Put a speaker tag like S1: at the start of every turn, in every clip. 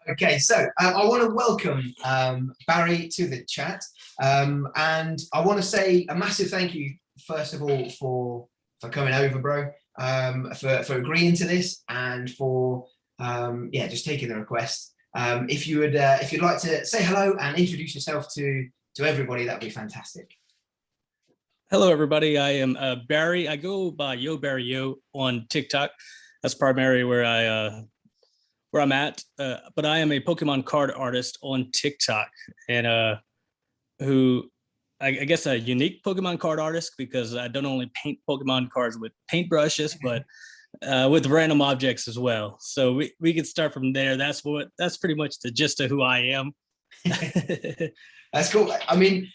S1: Okay, so I want to welcome Barry to the chat, and I want to say a massive thank you, first of all, for coming over, bro, for agreeing to this, and for just taking the request. If you'd like to say hello and introduce yourself to everybody, that'd be fantastic.
S2: Hello, everybody. I am Barry. I go by Yo Barry Yo on TikTok. That's primarily where I'm at. But I am a Pokemon card artist on TikTok, and who I guess a unique Pokemon card artist because I don't only paint Pokemon cards with paintbrushes, but with random objects as well. So we could start from there. That's pretty much the gist of who I am.
S1: That's cool. I mean,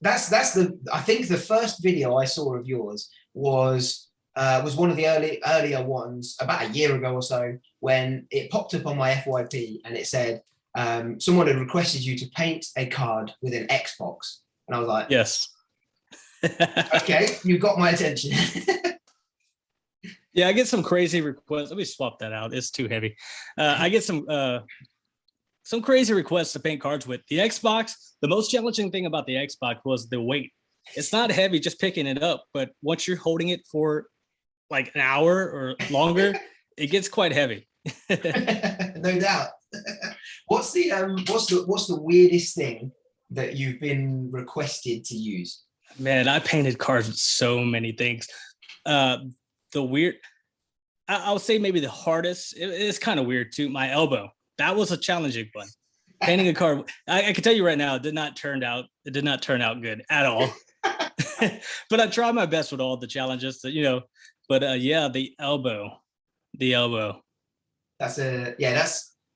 S1: I think the first video I saw of yours was one of the earlier ones about a year ago or so, when it popped up on my FYP and it said someone had requested you to paint a card with an Xbox, and I was like,
S2: yes.
S1: Okay, you got my attention.
S2: Yeah, I get some crazy requests. Let me swap that out. It's too heavy. I get some crazy requests to paint cards with the Xbox. The most challenging thing about the Xbox was the weight. It's not heavy just picking it up, but once you're holding it for like an hour or longer, it gets quite heavy.
S1: No doubt. What's the weirdest thing that you've been requested to use?
S2: Man, I painted cards with so many things. The weird, I'll say maybe the hardest, it's kind of weird too, my elbow. That was a challenging one. Painting a card, I can tell you right now, it did not turn out good at all. But I tried my best with all the challenges, but yeah, the elbow.
S1: That's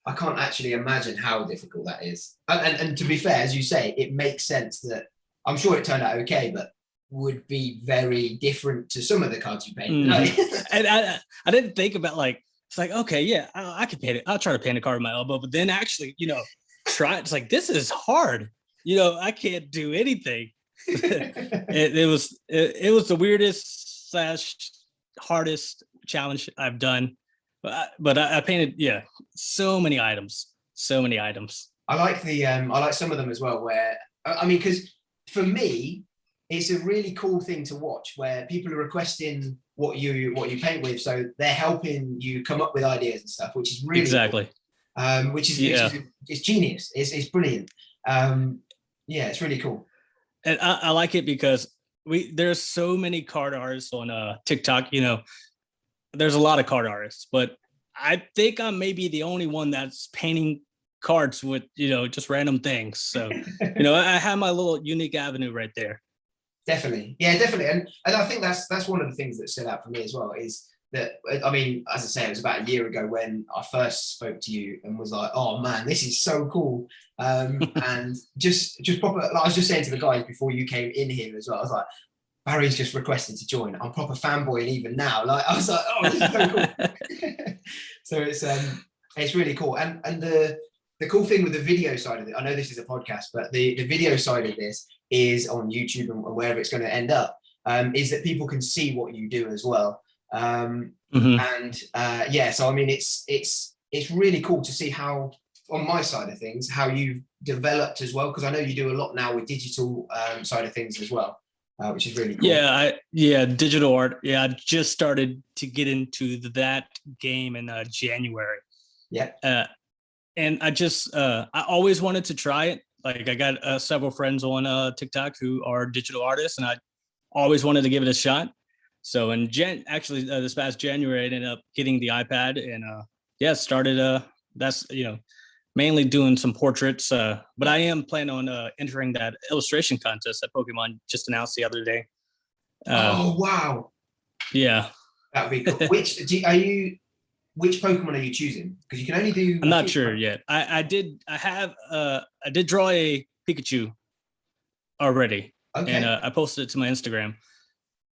S1: I can't actually imagine how difficult that is. And to be fair, as you say, it makes sense that I'm sure it turned out okay, but would be very different to some of the cards you paint.
S2: And I didn't think about it's like, okay, yeah, I can paint it. I'll try to paint a card with my elbow, but then actually, try it. It's like, this is hard. I can't do anything. It was the weirdest / hardest challenge I've done. But I painted, so many items.
S1: I like some of them as well, where, I mean, because for me, it's a really cool thing to watch where people are requesting what you paint with, so they're helping you come up with ideas and stuff, which is really
S2: exactly
S1: cool. Which is it's genius. It's brilliant. It's really cool.
S2: And I like it because there's so many card artists on TikTok. There's a lot of card artists, but I think I'm maybe the only one that's painting cards with just random things. So I have my little unique avenue right there.
S1: Definitely. And I think that's one of the things that stood out for me as well, is that, I mean, as I say, it was about a year ago when I first spoke to you and was like, oh man, this is so cool. And just proper, like I was just saying to the guys before you came in here as well, I was like, Barry's just requested to join. I'm proper fanboy, and even now, I was like, oh, this is so cool. So it's really cool. And the cool thing with the video side of it, I know this is a podcast, but the video side of this is on YouTube and wherever it's going to end up, is that people can see what you do as well. So I mean, it's really cool to see how, on my side of things, how you've developed as well, because I know you do a lot now with digital side of things as well, which is really cool.
S2: Digital art. I just started to get into that game in January. And I always wanted to try it. Like, I got several friends on TikTok who are digital artists, and I always wanted to give it a shot. So in this past January, I ended up getting the iPad and started. That's mainly doing some portraits. But I am planning on entering that illustration contest that Pokemon just announced the other day.
S1: Oh wow!
S2: Yeah,
S1: that'd be cool. Which Pokemon are you choosing? Because you can only do.
S2: I'm not sure yet. I did draw a Pikachu already, and I posted it to my Instagram.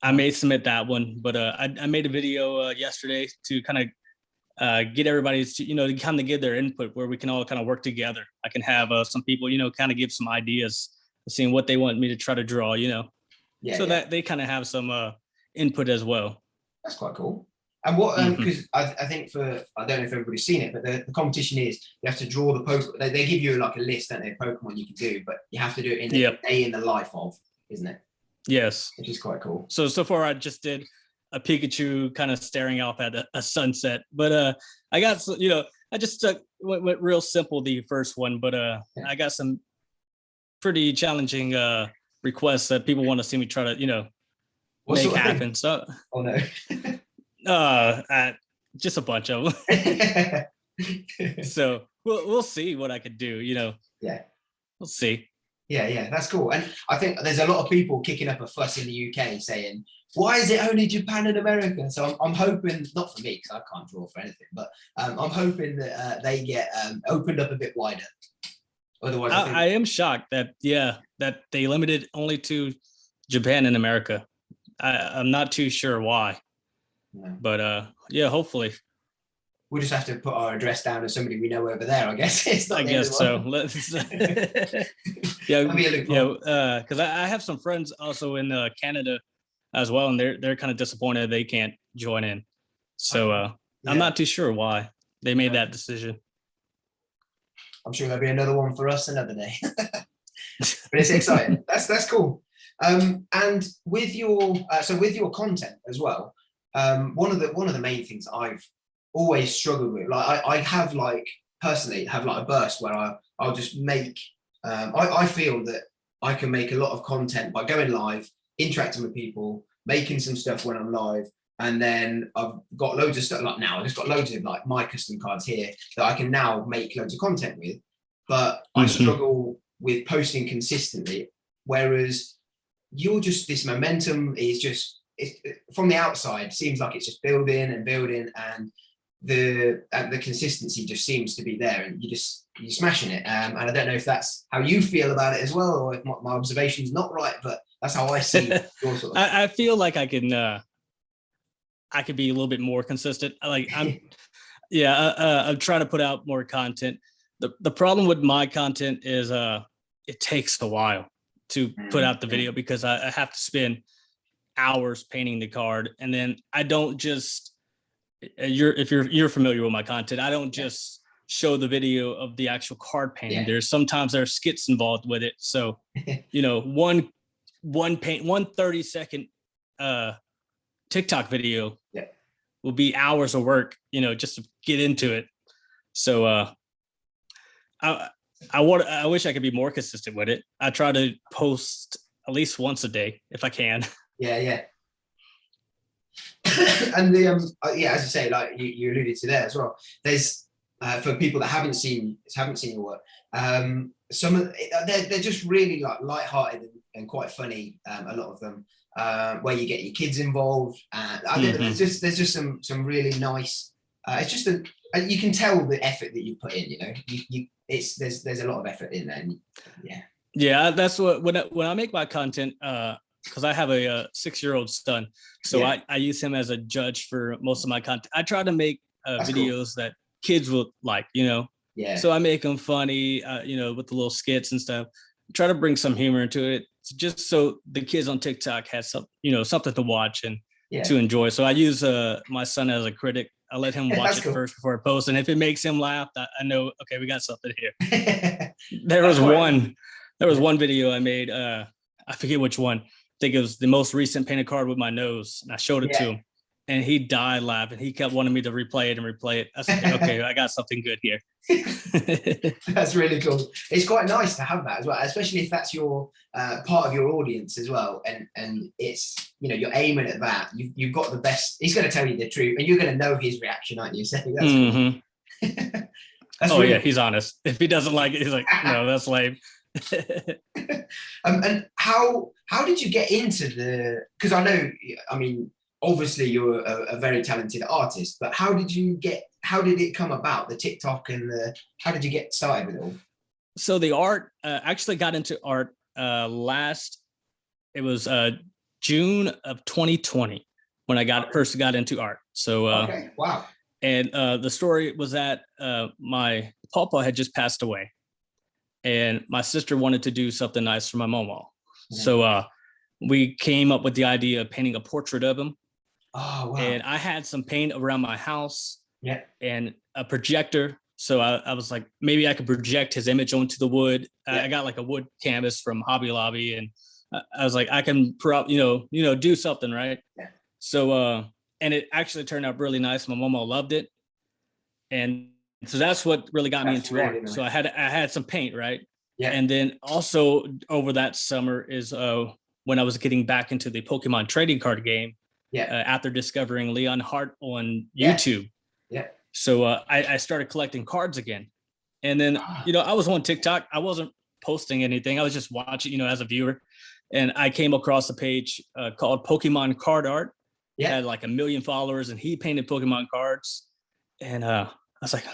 S2: I may submit that one, but I made a video yesterday to kind of get everybody to kind of give their input, where we can all kind of work together. I can have some people kind of give some ideas, seeing what they want me to try to draw. That they kind of have some input as well.
S1: That's quite cool. And what, because I think I don't know if everybody's seen it, but the competition is you have to draw the Pokemon. They give you like a list, don't they, Pokemon you can do, but you have to do it in a day in the life of, isn't it?
S2: Yes.
S1: Which is quite cool.
S2: So far I just did a Pikachu kind of staring off at a sunset, but I got, I just went real simple the first one, but I got some pretty challenging requests that people want to see me try to, make happen. So,
S1: oh no.
S2: Just a bunch of them. So we'll see what I could do.
S1: Yeah,
S2: we'll see.
S1: Yeah, that's cool. And I think there's a lot of people kicking up a fuss in the UK saying, why is it only Japan and America? So I'm hoping, not for me because I can't draw for anything, but I'm hoping that they get opened up a bit wider. Otherwise,
S2: I am shocked that they limited only to Japan and America. I'm not too sure why. Yeah. But hopefully
S1: we'll just have to put our address down as somebody we know over there, I guess.
S2: I guess so. Let's because I have some friends also in Canada as well, and they're kind of disappointed they can't join in. So I'm not too sure why they made that decision.
S1: I'm sure there'll be another one for us another day. But it's exciting. That's cool. And with your content as well, one of the main things I've always struggled with, like I have personally a burst where I'll just make I feel that I can make a lot of content by going live, interacting with people, making some stuff when I'm live, and then I've got loads of stuff I've just got loads of my custom cards here that I can now make loads of content with, but I struggle with posting consistently, whereas you're just, this momentum is just, from the outside seems like it's just building and building, and the consistency just seems to be there, and you're smashing it. And I don't know if that's how you feel about it as well, or if my observation is not right, but that's how I see your sort of.
S2: I feel like I could be a little bit more consistent. I'm trying to put out more content. The problem with my content is it takes a while to put out the video, because I have to spend hours painting the card, and then I don't just if you're familiar with my content, I don't just show the video of the actual card painting. There's sometimes there are skits involved with it, so one 30-second TikTok video will be hours of work, just to get into it. So I wish I could be more consistent with it. I try to post at least once a day if I can.
S1: Yeah. And as you say, like you alluded to there as well, there's for people that haven't seen your work, some of they're just really light-hearted and quite funny, a lot of them, where you get your kids involved, and I think there's just some really nice, it's just you can tell the effort that you put in, there's a lot of effort in there, and
S2: that's what when I make my content, because I have a 6-year-old son, so I use him as a judge for most of my content. I try to make videos that kids will like, so I make them funny, with the little skits and stuff. Try to bring some humor into it, just so the kids on TikTok has something to watch and to enjoy. So I use my son as a critic. I let him watch it first before I post, and if it makes him laugh, I know, okay, we got something here. There was one video I made, I forget which one. I think it was the most recent painted card with my nose, and I showed it to him, and he died laughing. He kept wanting me to replay it. I said, okay, I got something good here.
S1: That's really cool. It's quite nice to have that as well, especially if that's your part of your audience as well, and it's, you're aiming at that. You've got the best. He's going to tell you the truth, and you're going to know his reaction, aren't you? So that's cool.
S2: That's really cool. He's honest. If he doesn't like it, he's like, no, that's lame.
S1: And how did you get into because I know, obviously you're a very talented artist, but how did it come about, the TikTok and how did you get started with it all?
S2: So the art, actually got into art it was June of 2020 when I first got into art. So
S1: okay, wow.
S2: And the story was that my papa had just passed away, and my sister wanted to do something nice for my mama. So we came up with the idea of painting a portrait of him.
S1: Oh, wow.
S2: And I had some paint around my house.
S1: Yeah.
S2: And a projector. So I was like, maybe I could project his image onto the wood.
S1: Yeah.
S2: I got like a wood canvas from Hobby Lobby, and I was like, I can do something, right?
S1: Yeah.
S2: So and it actually turned out really nice. My mama loved it, and so that's what really got me into
S1: really
S2: art.
S1: nice.
S2: So I had some paint, right?
S1: Yeah.
S2: And then also over that summer is when I was getting back into the Pokemon trading card game.
S1: Yeah.
S2: After discovering Leon Hart on YouTube.
S1: Yeah.
S2: So I started collecting cards again. And then, I was on TikTok. I wasn't posting anything. I was just watching, as a viewer. And I came across a page called Pokemon Card Art.
S1: Yeah.
S2: Had like 1 million followers, and he painted Pokemon cards. And I was like,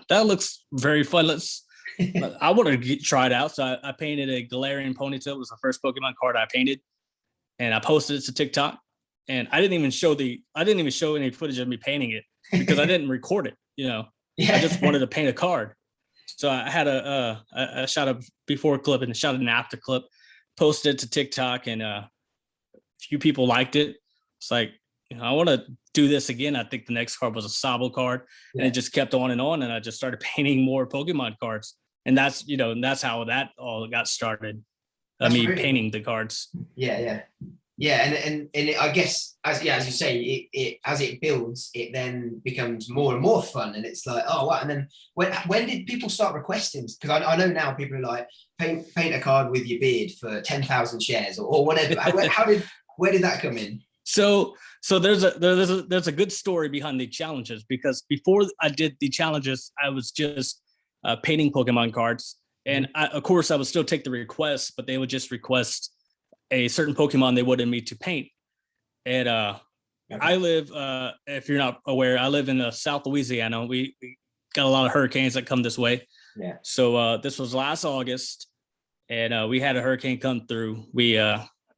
S2: that looks very fun. I want to try it out. So I painted a Galarian Ponytail. It was the first Pokemon card I painted. And I posted it to TikTok. And I didn't even show any footage of me painting it because I didn't record it.
S1: Yeah.
S2: I just wanted to paint a card. So I had a shot a before clip and a shot an after clip, posted it to TikTok, and a few people liked it. It's like, I want to do this again. I think the next card was a Sabo card, and it just kept on, and I just started painting more Pokemon cards. And that's how that all got started. Me painting the cards.
S1: Yeah. And I guess as you say, it as it builds, it then becomes more and more fun, and it's like, oh wow. And then when did people start requesting? Because I know now people are like, paint a card with your beard for 10,000 shares or whatever. Where did that come in?
S2: So there's a good story behind the challenges, because before I did the challenges, I was just painting Pokemon cards, and of course I would still take the requests, but they would just request a certain Pokemon they wanted me to paint. And I live, if you're not aware, I live in South Louisiana. We got a lot of hurricanes that come this way.
S1: Yeah.
S2: So this was last August, and we had a hurricane come through. We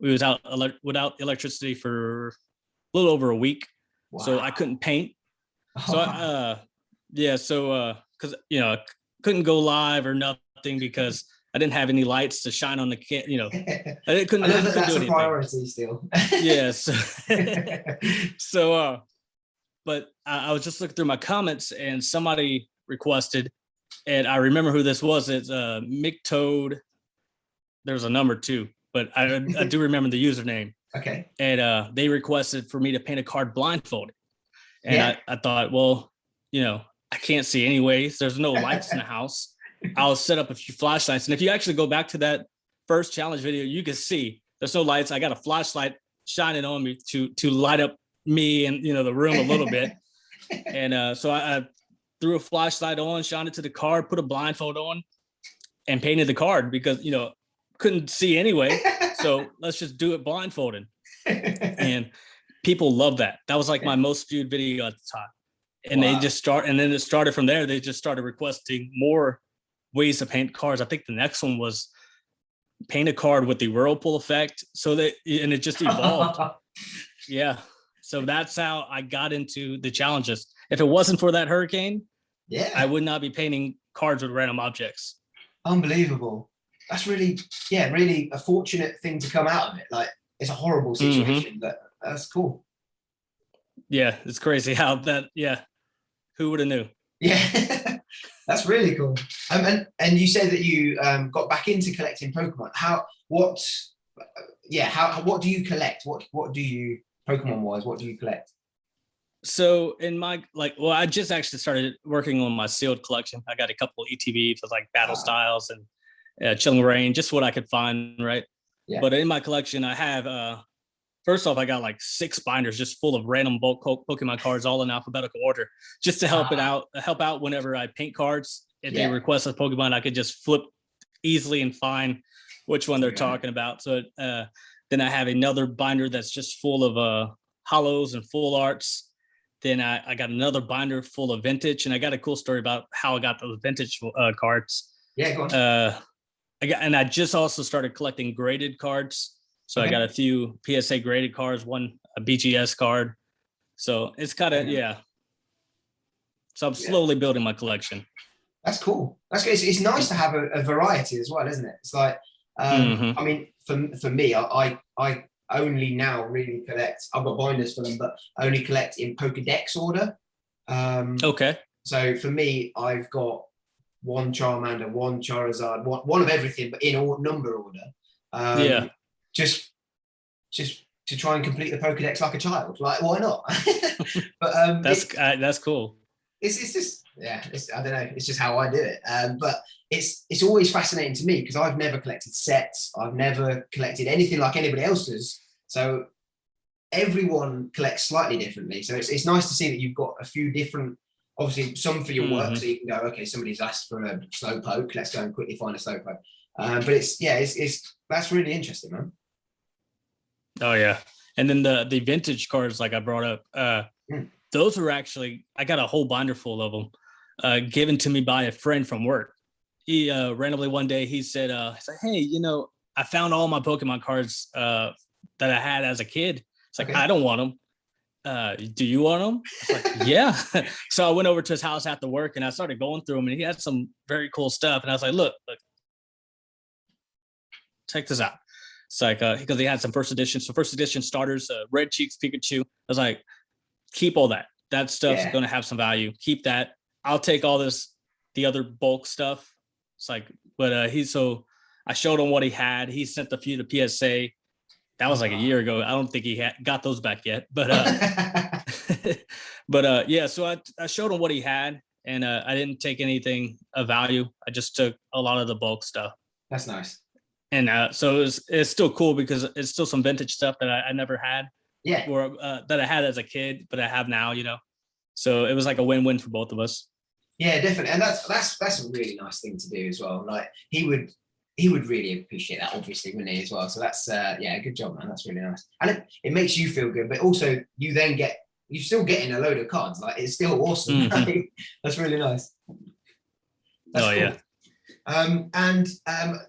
S2: was out without electricity for a little over a week. Wow. So I couldn't paint. So because I couldn't go live or nothing because I didn't have any lights to shine on the kit. I couldn't do anything.
S1: Priority still.
S2: Yes. So, but I was just looking through my comments, and somebody requested, and I remember who this was. It's Mick Toad. There's a number 2, but I do remember the username.
S1: Okay.
S2: And they requested for me to paint a card blindfolded. And I thought, well, I can't see anyways. There's no lights in the house. I'll set up a few flashlights. And if you actually go back to that first challenge video, you can see there's no lights. I got a flashlight shining on me to light up me and, the room a little bit. And so I threw a flashlight on, shined it to the card, put a blindfold on, and painted the card because, couldn't see anyway. So let's just do it blindfolded. And people love that. That was like my most viewed video at the time. And they just then it started from there. They just started requesting more ways to paint cards. I think the next one was paint a card with the whirlpool effect. And it just evolved. Yeah. So that's how I got into the challenges. If it wasn't for that hurricane, I would not be painting cards with random objects.
S1: Unbelievable. That's really a fortunate thing to come out of it. Like, it's a horrible situation, but that's cool. Yeah,
S2: it's crazy how that. Yeah, who would have knew?
S1: Yeah, that's really cool. And you said that you got back into collecting Pokemon. What do you collect? What do you, Pokemon wise, what do you collect?
S2: So in my I just actually started working on my sealed collection. I got a couple of ETBs with like Battle Styles and Chilling Reign, just what I could find, right? Yeah. But in my collection, I have first off, I got like 6 binders just full of random bulk Pokemon cards, all in alphabetical order, just to help out whenever I paint cards. If they request a Pokemon, I could just flip easily and find which one they're talking about. So then I have another binder that's just full of hollows and full arts. Then I got another binder full of vintage, and I got a cool story about how I got those vintage cards.
S1: Yeah, go on.
S2: I just also started collecting graded cards. So I got a few PSA graded cards, one a BGS card. So it's kind of, So I'm slowly building my collection.
S1: That's cool. That's good. It's nice to have a variety as well, isn't it? It's like, I mean, for me, I only now really collect. I've got binders for them, but I only collect in Pokedex order.
S2: Okay.
S1: So for me, I've got one Charmander, one Charizard, one of everything, but in number order.
S2: Yeah.
S1: Just to try and complete the Pokedex like a child. Like, why not? But
S2: that's cool.
S1: It's just, yeah, I don't know. It's just how I do it. But it's always fascinating to me because I've never collected sets. I've never collected anything like anybody else does. So everyone collects slightly differently. So it's nice to see that you've got a few different, obviously some for your work. So you can go, okay, somebody's asked for a Slowpoke. Let's go and quickly find a Slowpoke. But it's that's really interesting, man.
S2: Oh yeah. And then the vintage cards, like I brought up, those were actually, I got a whole binder full of them, given to me by a friend from work. He randomly one day he said, hey, I found all my Pokemon cards that I had as a kid. It's like, okay. I don't want them. Do you want them? I was like, yeah. So I went over to his house after work and I started going through them, and he had some very cool stuff. And I was like, look, check this out. It's like, because he had some first edition. So first edition starters, Red Cheeks, Pikachu. I was like, keep all that. That stuff's going to have some value. Keep that. I'll take all the other bulk stuff. It's like, but I showed him what he had. He sent a few to PSA. That was like a year ago. I don't think he got those back yet, but yeah. So I showed him what he had, and I didn't take anything of value. I just took a lot of the bulk stuff.
S1: That's nice.
S2: And so it's still cool because it's still some vintage stuff that I never had.
S1: Yeah.
S2: Or that I had as a kid, but I have now. So it was like a win-win for both of us.
S1: Yeah, definitely, and that's a really nice thing to do as well. Like he would really appreciate that, obviously, wouldn't he, as well? So that's good job, man. That's really nice, and it makes you feel good, but also you're still getting a load of cards. Like it's still awesome. Mm-hmm. That's really nice. That's cool.
S2: Yeah.
S1: And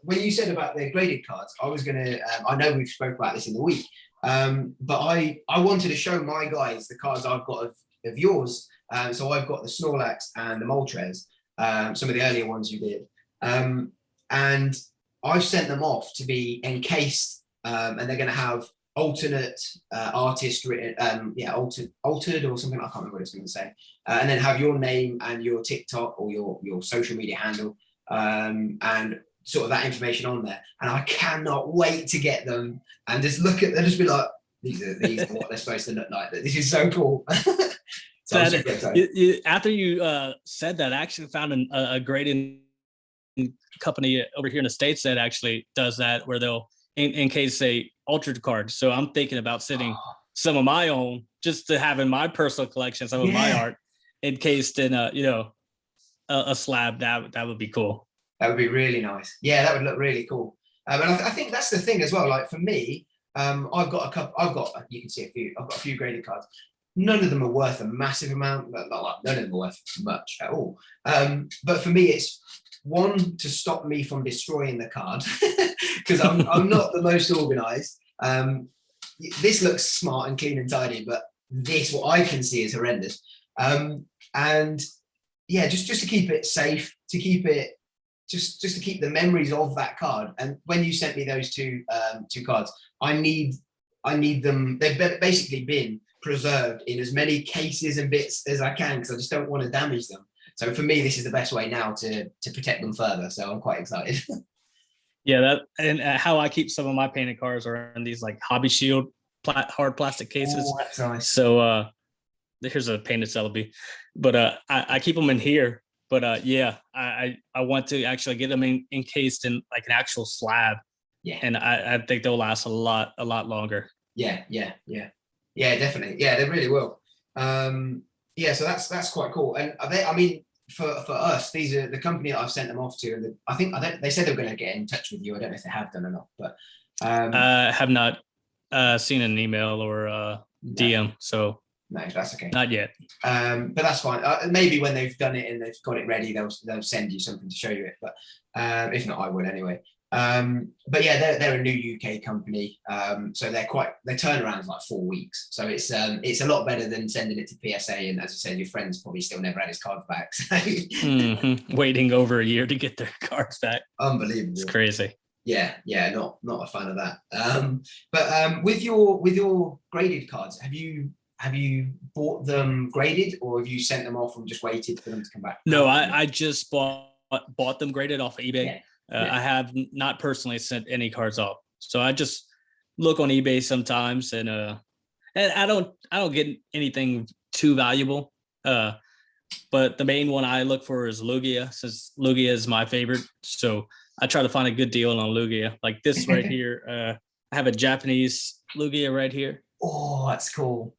S1: when you said about the graded cards, I was gonna. I know we've spoke about this in the week, but I wanted to show my guys the cards I've got of yours. So I've got the Snorlax and the Moltres, some of the earlier ones you did, and I've sent them off to be encased, and they're going to have alternate artist written, altered or something. I can't remember what it's going to say, and then have your name and your TikTok or your social media handle, and sort of that information on there. And I cannot wait to get them and just look at them, just be like, these are what they're supposed to look like. This is so cool. So
S2: after you said that, I actually found a grading company over here in the States that actually does that, where they'll encase a altered card. So I'm thinking about sending some of my own just to have in my personal collection, some of my art encased in a slab. That would be cool.
S1: That would be really nice. Yeah, that would look really cool. And I think that's the thing as well. Like for me, I've got you can see a few. I've got a few graded cards. None of them are worth a massive amount. None of them are worth much at all. But for me, it's one to stop me from destroying the card because I'm not the most organized. This looks smart and clean and tidy, but this, what I can see, is horrendous. And yeah, just to keep it safe, to keep it just to keep the memories of that card. And when you sent me those two cards, I need them. They've basically been preserved in as many cases and bits as I can because I just don't want to damage them. So for me, this is the best way now to protect them further. So I'm quite excited.
S2: Yeah, that and how I keep some of my painted cards are in these like Hobby Shield hard plastic cases.
S1: Oh, that's nice.
S2: So here's a painted Celebi, but I keep them in here. But yeah, I want to actually get them encased in like an actual slab.
S1: Yeah,
S2: and I think they'll last a lot longer.
S1: Yeah, definitely. Yeah, they really will. Yeah, so that's quite cool. And I mean, for us, these are the company that I've sent them off to. They said they were going to get in touch with you. I don't know if they have done or not, but
S2: I have not seen an email or DM. So
S1: no, that's okay.
S2: Not yet.
S1: But that's fine. Maybe when they've done it and they've got it ready, they'll send you something to show you it. But if not, I will anyway. But yeah, they're a new UK company, so their turnaround is like 4 weeks. So it's a lot better than sending it to PSA. And as you said, your friend's probably still never had his cards back. So.
S2: Waiting over a year to get their cards back.
S1: Unbelievable.
S2: It's crazy.
S1: Yeah, not a fan of that. But with your graded cards, have you bought them graded, or have you sent them off and just waited for them to come back?
S2: No, I just bought them graded off of eBay.
S1: Yeah.
S2: I have not personally sent any cards off, so I just look on eBay sometimes, and I don't get anything too valuable. But the main one I look for is Lugia, since Lugia is my favorite. So I try to find a good deal on Lugia. Like this right here, I have a Japanese Lugia right here.
S1: Oh, that's cool.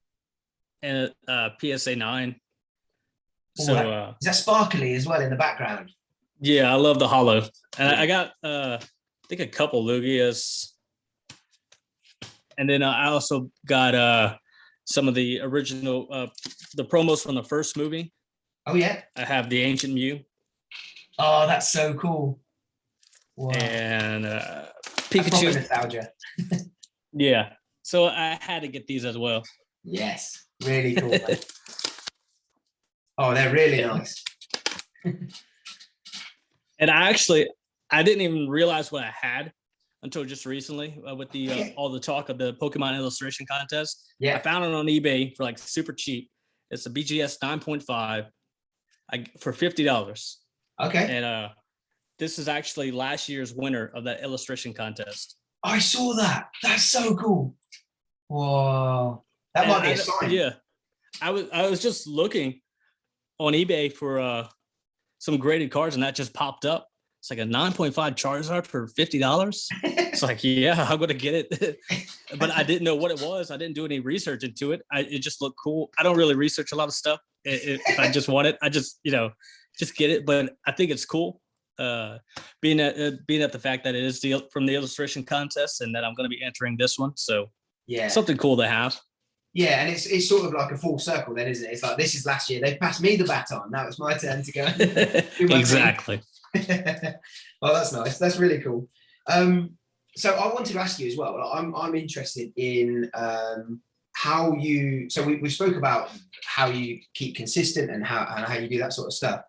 S2: And a PSA 9.
S1: Ooh,
S2: so
S1: is that sparkly as well in the background?
S2: Yeah, I love the hollow. And I got I think a couple Lugias. And then I also got some of the original the promos from the first movie.
S1: Oh yeah.
S2: I have the Ancient Mew.
S1: Oh, that's so cool.
S2: Wow. And Pikachu.
S1: Nostalgia.
S2: Yeah. So I had to get these as well.
S1: Yes. Really cool. Oh, they're really nice.
S2: And I didn't even realize what I had until just recently with the all the talk of the Pokemon illustration contest.
S1: Yeah.
S2: I found it on eBay for like super cheap. It's a BGS 9.5 for $50.
S1: Okay.
S2: And this is actually last year's winner of that illustration contest.
S1: I saw that. That's so cool. Whoa. That might be a sign.
S2: Yeah. I was just looking on eBay for some graded cards, and that just popped up. It's like a 9.5 Charizard for $50. It's like, yeah, I'm gonna get it. But I didn't know what it was. I didn't do any research into it. It just looked cool. I don't really research a lot of stuff. If I just want it, I just just get it. But I think it's cool. Being at the fact that it is from the illustration contest, and that I'm going to be entering this one. So
S1: yeah,
S2: something cool to have.
S1: Yeah, and it's sort of like a full circle then, isn't it? It's like, this is last year. They passed me the baton. Now it's my turn to go.
S2: Exactly.
S1: Oh, that's nice. That's really cool. So I wanted to ask you as well. I'm interested in how you. So we spoke about how you keep consistent and how you do that sort of stuff.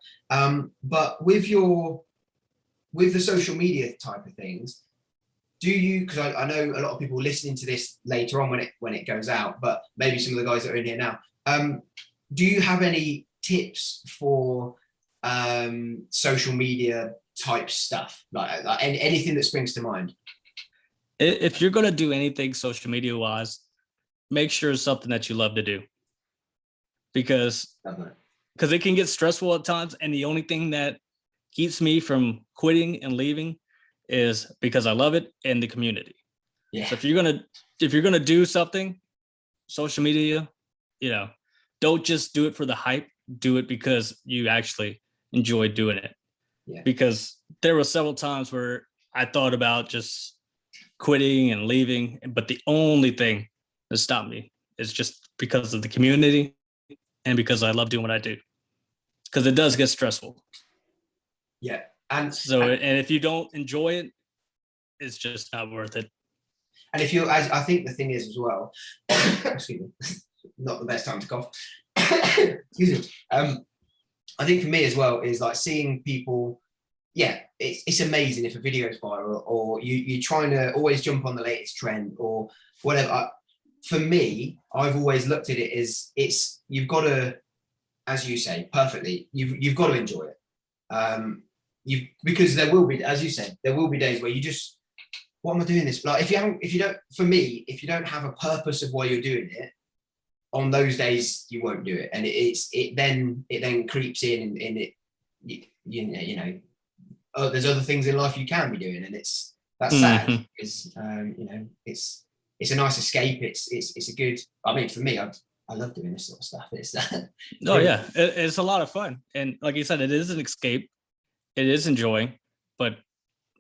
S1: But with the social media type of things, do you, because I know a lot of people listening to this later on when it goes out, but maybe some of the guys that are in here now, do you have any tips for social media type stuff, like anything that springs to mind?
S2: If you're going to do anything social media wise, make sure it's something that you love to do, because it can get stressful at times, and the only thing that keeps me from quitting and leaving is because I love it and the community. Yeah. So if you're gonna do something, social media, don't just do it for the hype. Do it because you actually enjoy doing it. Yeah. Because there were several times where I thought about just quitting and leaving, but the only thing that stopped me is just because of the community and because I love doing what I do. Because it does get stressful.
S1: Yeah.
S2: And if you don't enjoy it, it's just not worth it.
S1: And if I think the thing is as well, excuse me, not the best time to cough. Excuse me. I think for me as well is like seeing people. Yeah, it's amazing if a video is viral, or you're trying to always jump on the latest trend or whatever. For me, I've always looked at it as you've got to, as you say perfectly, you've got to enjoy it. Because there will be, as you said, there will be days where you just, what am I doing this? Like if you don't have a purpose of why you're doing it, on those days you won't do it, and it then creeps in, and it there's other things in life you can be doing, and that's sad because it's a nice escape. It's a good. I mean, for me, I love doing this sort of stuff. It's
S2: yeah, it's a lot of fun, and like you said, it is an escape. It is enjoying, but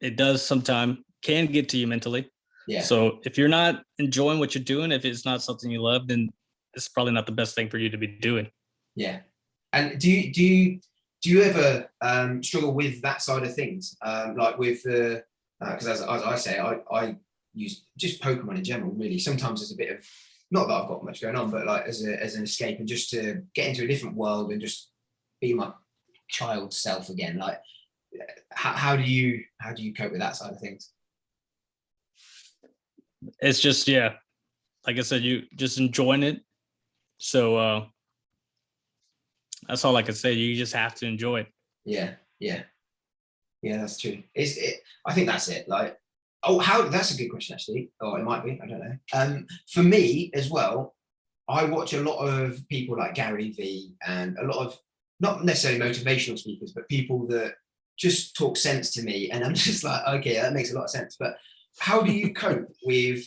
S2: it does sometimes can get to you mentally. Yeah. So if you're not enjoying what you're doing, if it's not something you love, then it's probably not the best thing for you to be doing.
S1: Yeah. And do you ever struggle with that side of things? Like with the, because as I say, I use just Pokemon in general, really. Sometimes it's a bit of, not that I've got much going on, but like as an escape and just to get into a different world and just be my child self again. Like, how do you cope with that side of things?
S2: it's just, yeah, like I said, you just enjoying it. So that's all I can say. You just have to enjoy it.
S1: Yeah, yeah, yeah. That's true. I think that's it. Like, oh, how? That's a good question, actually. Oh, it might be. I don't know. For me as well, I watch a lot of people like Gary V and a lot of not necessarily motivational speakers, but people that just talk sense to me, and I'm just like, okay, that makes a lot of sense. But how do you cope with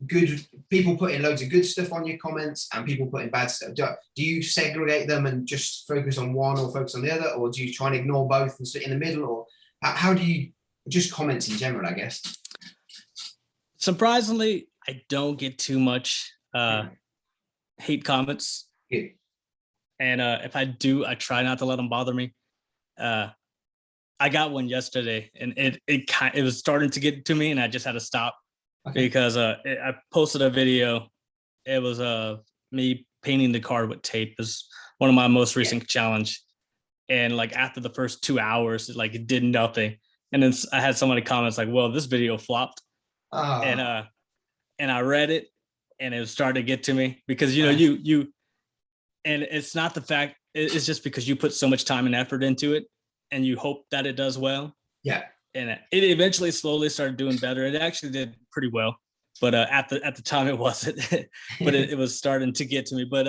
S1: good people putting loads of good stuff on your comments and people putting bad stuff? Do you segregate them and just focus on one or focus on the other, or do you try and ignore both and sit in the middle, or how do you just comments in general, I guess?
S2: Surprisingly, I don't get too much hate comments.
S1: Yeah.
S2: And if I do, I try not to let them bother me. I got one yesterday, and it was starting to get to me, and I just had to stop because I posted a video. It was me painting the card with tape. It was one of my most recent challenge, and like after the first 2 hours, it did nothing. And then I had somebody comments like, "Well, this video flopped," and I read it, and it started to get to me because you, and it's not the fact. It's just because you put so much time and effort into it, and you hope that it does well.
S1: Yeah.
S2: And it eventually slowly started doing better. It actually did pretty well, but at the time it wasn't. But it was starting to get to me. But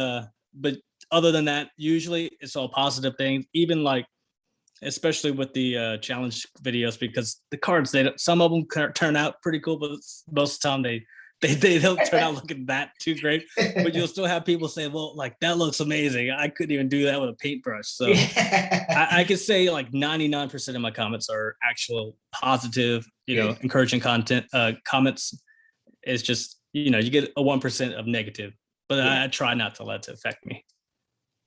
S2: other than that, usually it's all positive things. Even like, especially with the challenge videos, because the cards, some of them turn out pretty cool, but most of the time they don't turn out looking that too great. But you'll still have people say, well, like, that looks amazing. I couldn't even do that with a paintbrush. So I could say like 99% of my comments are actual positive, encouraging content comments. It's just, you get a 1% of negative, but I try not to let it affect me.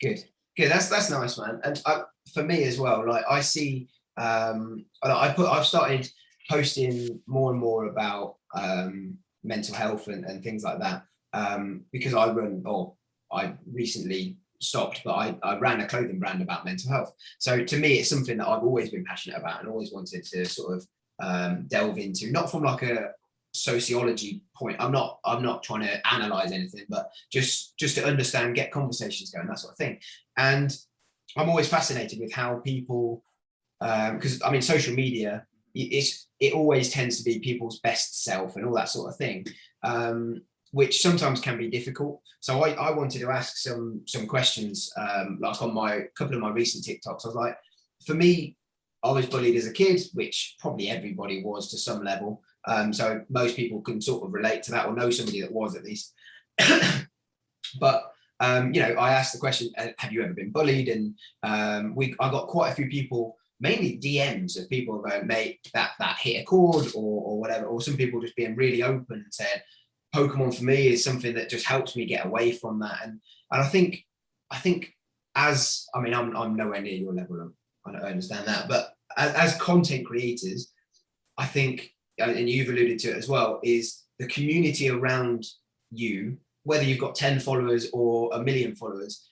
S1: Good. That's nice, man. And for me as well, like I see, I've started posting more and more about mental health and things like that, because I recently stopped, but I ran a clothing brand about mental health. So to me, it's something that I've always been passionate about and always wanted to sort of delve into, not from like a sociology point. I'm not trying to analyze anything, but just to understand, get conversations going, that sort of thing. And I'm always fascinated with how people, because I mean, social media, it always tends to be people's best self and all that sort of thing, which sometimes can be difficult. So I wanted to ask some questions, like on my couple of my recent TikToks. I was like, for me, I was bullied as a kid, which probably everybody was to some level. So most people can sort of relate to that or know somebody that was, at least. But I asked the question, have you ever been bullied? And I got quite a few people, mainly DMs of people going, mate, that hit a chord or whatever, or some people just being really open and said, Pokemon for me is something that just helps me get away from that. And I think I'm nowhere near your level. I don't understand that, but as content creators, I think, and you've alluded to it as well, is the community around you, whether you've got 10 followers or 1 million followers,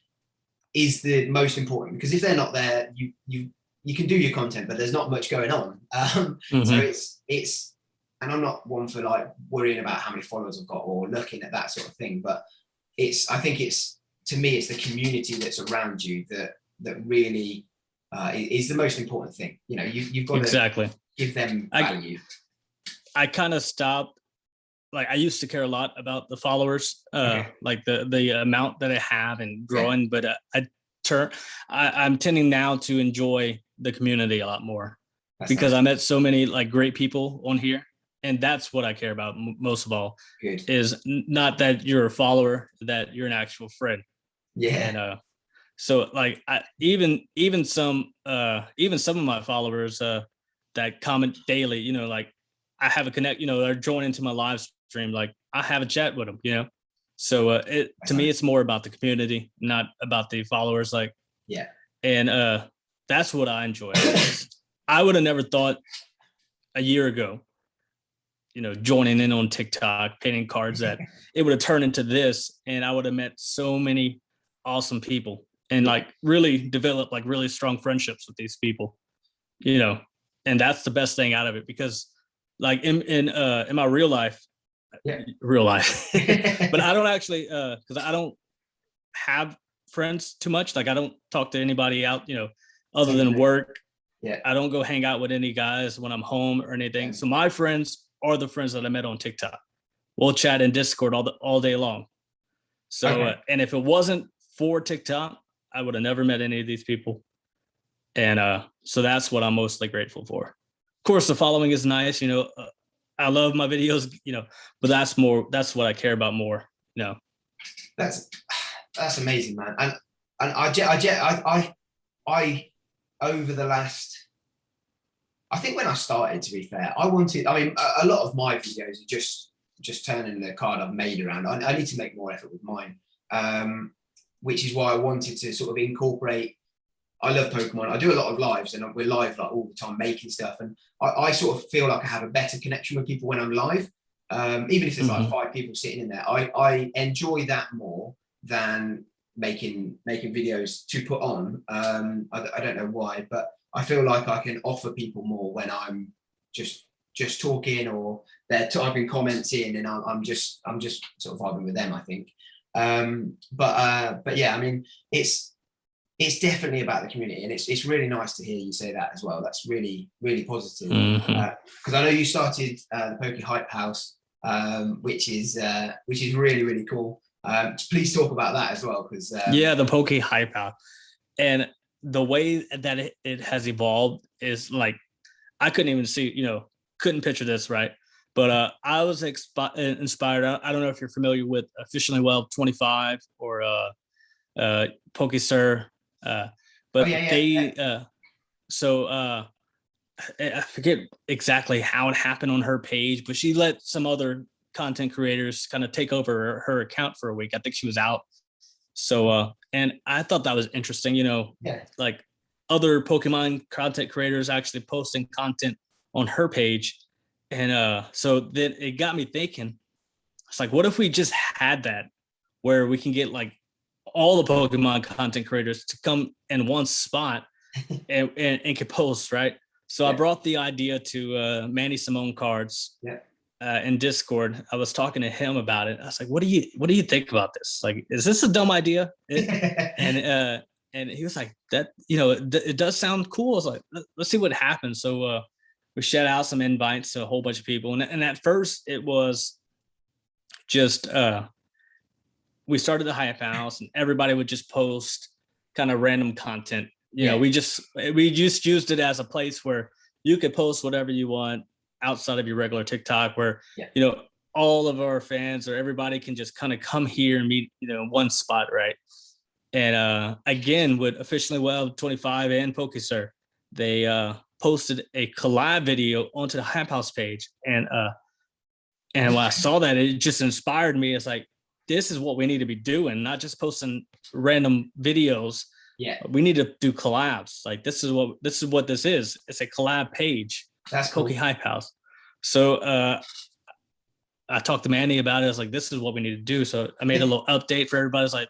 S1: is the most important, because if they're not there, you can do your content, but there's not much going on. So it's, and I'm not one for like worrying about how many followers I've got or looking at that sort of thing, but I think to me, it's the community that's around you that really is the most important thing. You've got to give them value. I
S2: kind of stopped. Like, I used to care a lot about the followers, like the amount that I have and growing, but I'm tending now to enjoy the community a lot more. That's because nice. I met so many like great people on here, and that's what I care about most of all. Good. Is not that you're a follower, that you're an actual friend.
S1: Yeah.
S2: And so like even some of my followers that comment daily, like I have a connect, they're joining into my live stream, like I have a chat with them, so to me it's more about the community, not about the followers, like.
S1: Yeah.
S2: And that's what I enjoy. I would have never thought a year ago, joining in on TikTok, painting cards, that it would have turned into this, and I would have met so many awesome people and like really developed like really strong friendships with these people, and that's the best thing out of it, because like in my real life, real life. But I don't actually, because I don't have friends too much. Like I don't talk to anybody out, other than work.
S1: Yeah.
S2: I don't go hang out with any guys when I'm home or anything. Yeah. So my friends are the friends that I met on TikTok. We'll chat in Discord all day long. So, and if it wasn't for TikTok, I would have never met any of these people. And so that's what I'm mostly grateful for. Of course, the following is nice. I love my videos, but that's what I care about more.
S1: That's amazing, man. And I over the last, I think when I started, to be fair, a lot of my videos are just turning the card I've made around. I need to make more effort with mine, which is why I wanted to sort of incorporate. I love Pokemon. I do a lot of lives, and we're live like all the time making stuff. And I sort of feel like I have a better connection with people when I'm live, even if there's like 5 people sitting in there. I enjoy that more than making videos to put on. I don't know why, but I feel like I can offer people more when I'm just talking, or they're typing comments in, and I'm just sort of vibing with them, I think. But yeah, I mean, it's definitely about the community, and it's really nice to hear you say that as well. That's really, really positive. Because I know you started the Poke Hype House, which is really, really cool. Please talk about that as well, because
S2: the Poke Hype House, and the way that it has evolved is like, I couldn't even see, couldn't picture this, right? But I was inspired. I don't know if you're familiar with Officially Well 25 or Poke Sir, but I forget exactly how it happened on her page, but she let some other content creators kind of take over her account for a week. I think she was out. So, and I thought that was interesting, like other Pokemon content creators actually posting content on her page. And so then it got me thinking, it's like, what if we just had that where we can get like all the Pokemon content creators to come in one spot and can post, right? So I brought the idea to Manny Simone Cards in Discord. I was talking to him about it. I was like, what do you think about this? Like, is this a dumb idea? And he was like, that, it does sound cool. I was like, let's see what happens. So we shed out some invites to a whole bunch of people. And at first it was just, we started the Hype House and everybody would just post kind of random content. We just used it as a place where you could post whatever you want outside of your regular TikTok, where, all of our fans or everybody can just kind of come here and meet, in one spot. Right. And again, with Officially Well 25 and PokeSir, they posted a collab video onto the Hype House page. And when I saw that, it just inspired me. It's like, this is what we need to be doing, not just posting random videos. We need to do collabs. Like, this is what this is. It's a collab page.
S1: That's cool.
S2: Poke Hype House. So I talked to Manny about it. I was like, this is what we need to do. So I made a little update for everybody. It's like,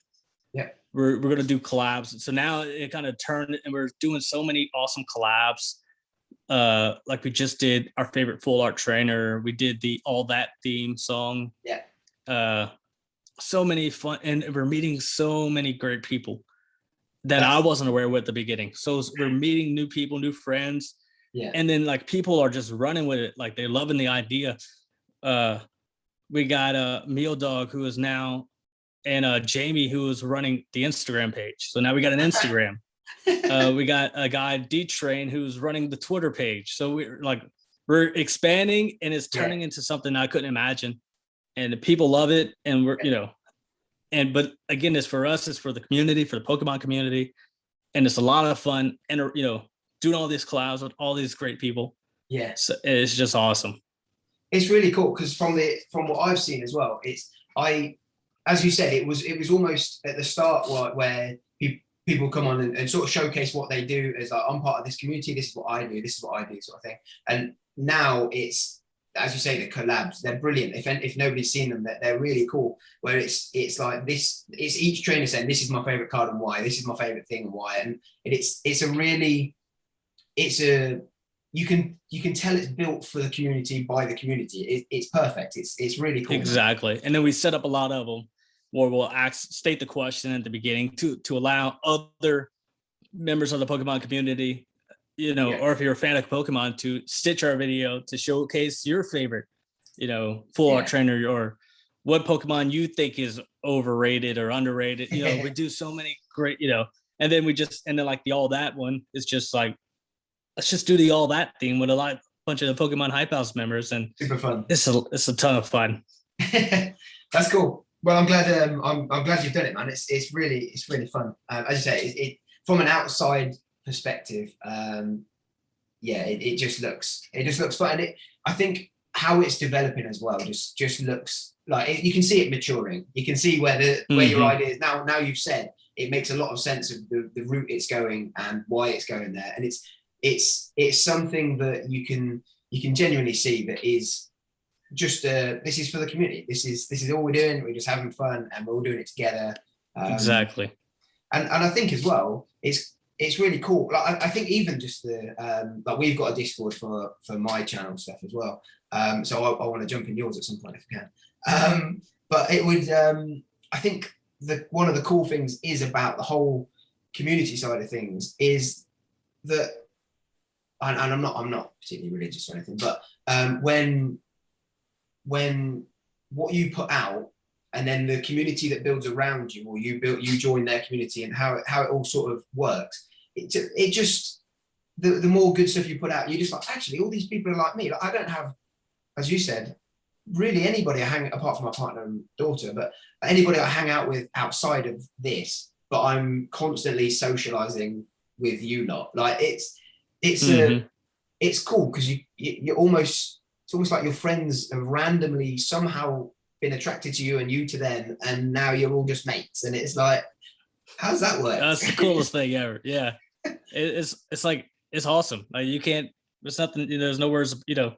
S2: we're gonna do collabs. So now it kind of turned, and we're doing so many awesome collabs. Like we just did our favorite full art trainer. We did the All That theme song. So many fun, and we're meeting so many great people that I wasn't aware of at the beginning. So we're meeting new people, new friends. And then like people are just running with it. Like they're loving the idea. We got Meal Dog, who is now, and Jamie, who is running the Instagram page. So now we got an Instagram. We got a guy, D-Train, who's running the Twitter page. So we're expanding, and it's turning into something I couldn't imagine. And the people love it. And we're, but again, it's for us, it's for the community, for the Pokemon community. And it's a lot of fun. And, doing all these collabs with all these great people. So it's just awesome.
S1: It's really cool, because from what I've seen as well, as you said, it was almost at the start where people come on and sort of showcase what they do as like, I'm part of this community, this is what I do, sort of thing. And now it's, as you say, the collabs, they're brilliant. If nobody's seen them, they're really cool, where it's like this, it's each trainer saying, this is my favorite card and why, this is my favorite thing and why. And it's you can tell it's built for the community by the community. It's perfect. It's really cool.
S2: Exactly. And then we set up a lot of them where we'll state the question at the beginning to allow other members of the Pokemon community, you know, or if you're a fan of Pokemon, to stitch our video to showcase your favorite, you know, full art trainer, or what Pokemon you think is overrated or underrated. You know, we do so many great, you know, and then like the all that one is just like, let's just do the all that theme with a bunch of the Pokemon Hype House members, and
S1: super fun.
S2: It's a ton of fun.
S1: That's cool. Well, I'm glad I'm glad you've done it, man. It's really fun. As you say, it from an outside perspective, it just looks fun. And I think how it's developing as well just looks like you can see it maturing. You can see where your idea is now. You've said it makes a lot of sense of the route it's going and why it's going there, and it's something that you can genuinely see that is just this is for the community. This is all we're doing. We're just having fun and we're all doing it together.
S2: Exactly.
S1: And I think as well, it's really cool. Like I think even just like we've got a Discord for my channel stuff as well. So I want to jump in yours at some point if I can. But it would I think one of the cool things is about the whole community side of things is that, and I'm not particularly religious or anything, but when what you put out and then the community that builds around you, or you join their community, and how it all sort of works, it just the more good stuff you put out, you just like, actually all these people are like me. Like, I don't have, as you said, really anybody I hang, apart from my partner and daughter, but anybody I hang out with outside of this, but I'm constantly socializing with you lot. Like it's cool because you're almost, it's almost like your friends have randomly somehow been attracted to you and you to them, and now you're all just mates, and it's like, how's that work?
S2: That's the coolest thing ever. Yeah, it's like, it's awesome. Like you can't, there's nothing, you know, there's no words, you know,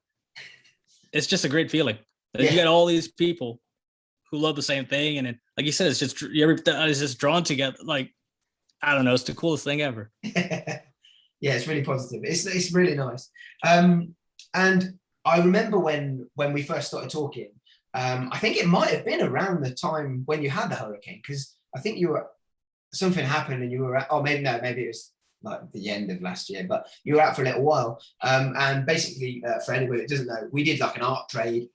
S2: it's just a great feeling. You got all these people who love the same thing, and like you said, it's just everybody's just drawn together. Like, I don't know, it's the coolest thing ever.
S1: Yeah, it's really positive. It's really nice. And I remember when we first started talking, I think it might have been around the time when you had the hurricane, because I think something happened and you were at, maybe it was like the end of last year, but you were out for a little while. And basically, for anybody that doesn't know, we did like an art trade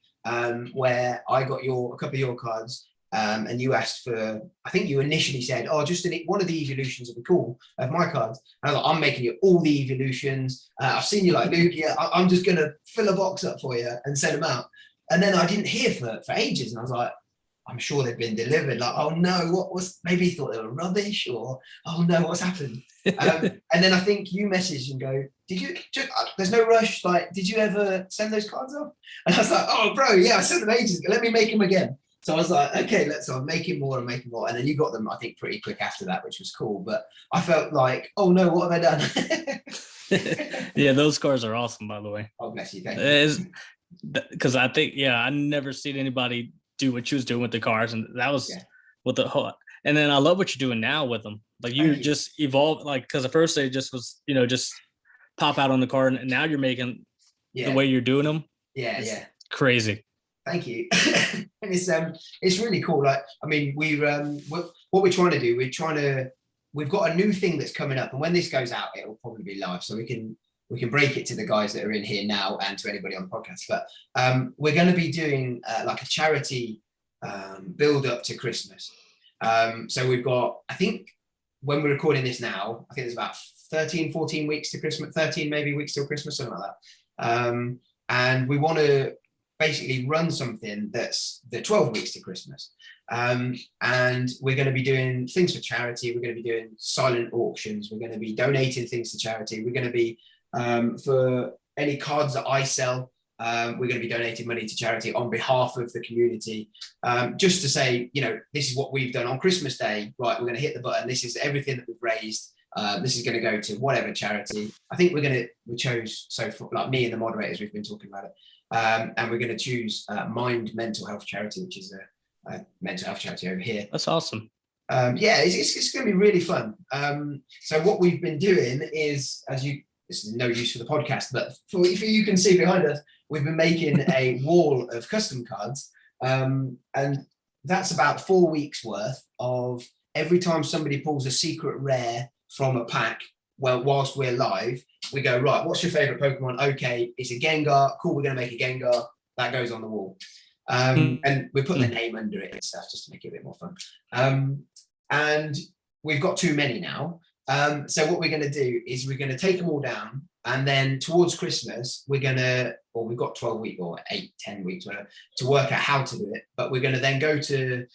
S1: where I got a couple of your cards. And you asked for, I think you initially said, just one of the evolutions would be cool of my cards. And I was like, I'm making you all the evolutions. I've seen you like Lugia. I'm just going to fill a box up for you and send them out. And then I didn't hear for ages. And I was like, I'm sure they've been delivered. Like, oh no, maybe he thought they were rubbish, or, oh no, what's happened? And then I think you messaged and go, there's no rush. Like, did you ever send those cards off? And I was like, oh bro, yeah, I sent them ages ago. Let me make them again. So I was like, okay, I'm making more. And then you got them, I think, pretty quick after that, which was cool. But I felt like, oh no, what have I done?
S2: Yeah, those cards are awesome, by the way.
S1: Oh, bless you. Thank you.
S2: Because I think, I never seen anybody do what you was doing with the cards. And that was with the whole, and then I love what you're doing now with them. Like you just evolved, like, because at first they just was, just pop out on the card. And now you're making the way you're doing them.
S1: Yeah.
S2: Crazy.
S1: Thank you. And it's really cool. Like, I mean, what we're trying to do, we've got a new thing that's coming up, and when this goes out, it'll probably be live, so we can break it to the guys that are in here now and to anybody on the podcast. But we're going to be doing like a charity build up to Christmas. So we've got, I think when we're recording this now, I think there's about 14 weeks to Christmas, 13 maybe weeks till Christmas, something like that. And we want to basically run something that's the 12 weeks to Christmas. And we're going to be doing things for charity. We're going to be doing silent auctions. We're going to be donating things to charity. We're going to be, for any cards that I sell, we're going to be donating money to charity on behalf of the community. Just to say, this is what we've done on Christmas Day. Right, we're going to hit the button. This is everything that we've raised. This is going to go to whatever charity. I think we chose, so for like me and the moderators, we've been talking about it. And we're going to choose Mind Mental Health Charity, which is a mental health charity over here.
S2: That's awesome.
S1: It's going to be really fun. So what we've been doing is, as you this is no use for the podcast, but for you can see behind us, we've been making a wall of custom cards. And that's about 4 weeks worth of every time somebody pulls a secret rare from a pack, well, whilst we're live, we go, right, what's your favorite Pokemon? Okay, it's a Gengar. Cool, we're going to make a Gengar. That goes on the wall. And we put their name under it and stuff just to make it a bit more fun. And we've got too many now. So what we're going to do is we're going to take them all down, and then towards Christmas, we've got 12 weeks or 8-10 weeks whatever, to work out how to do it. But we're going to then go to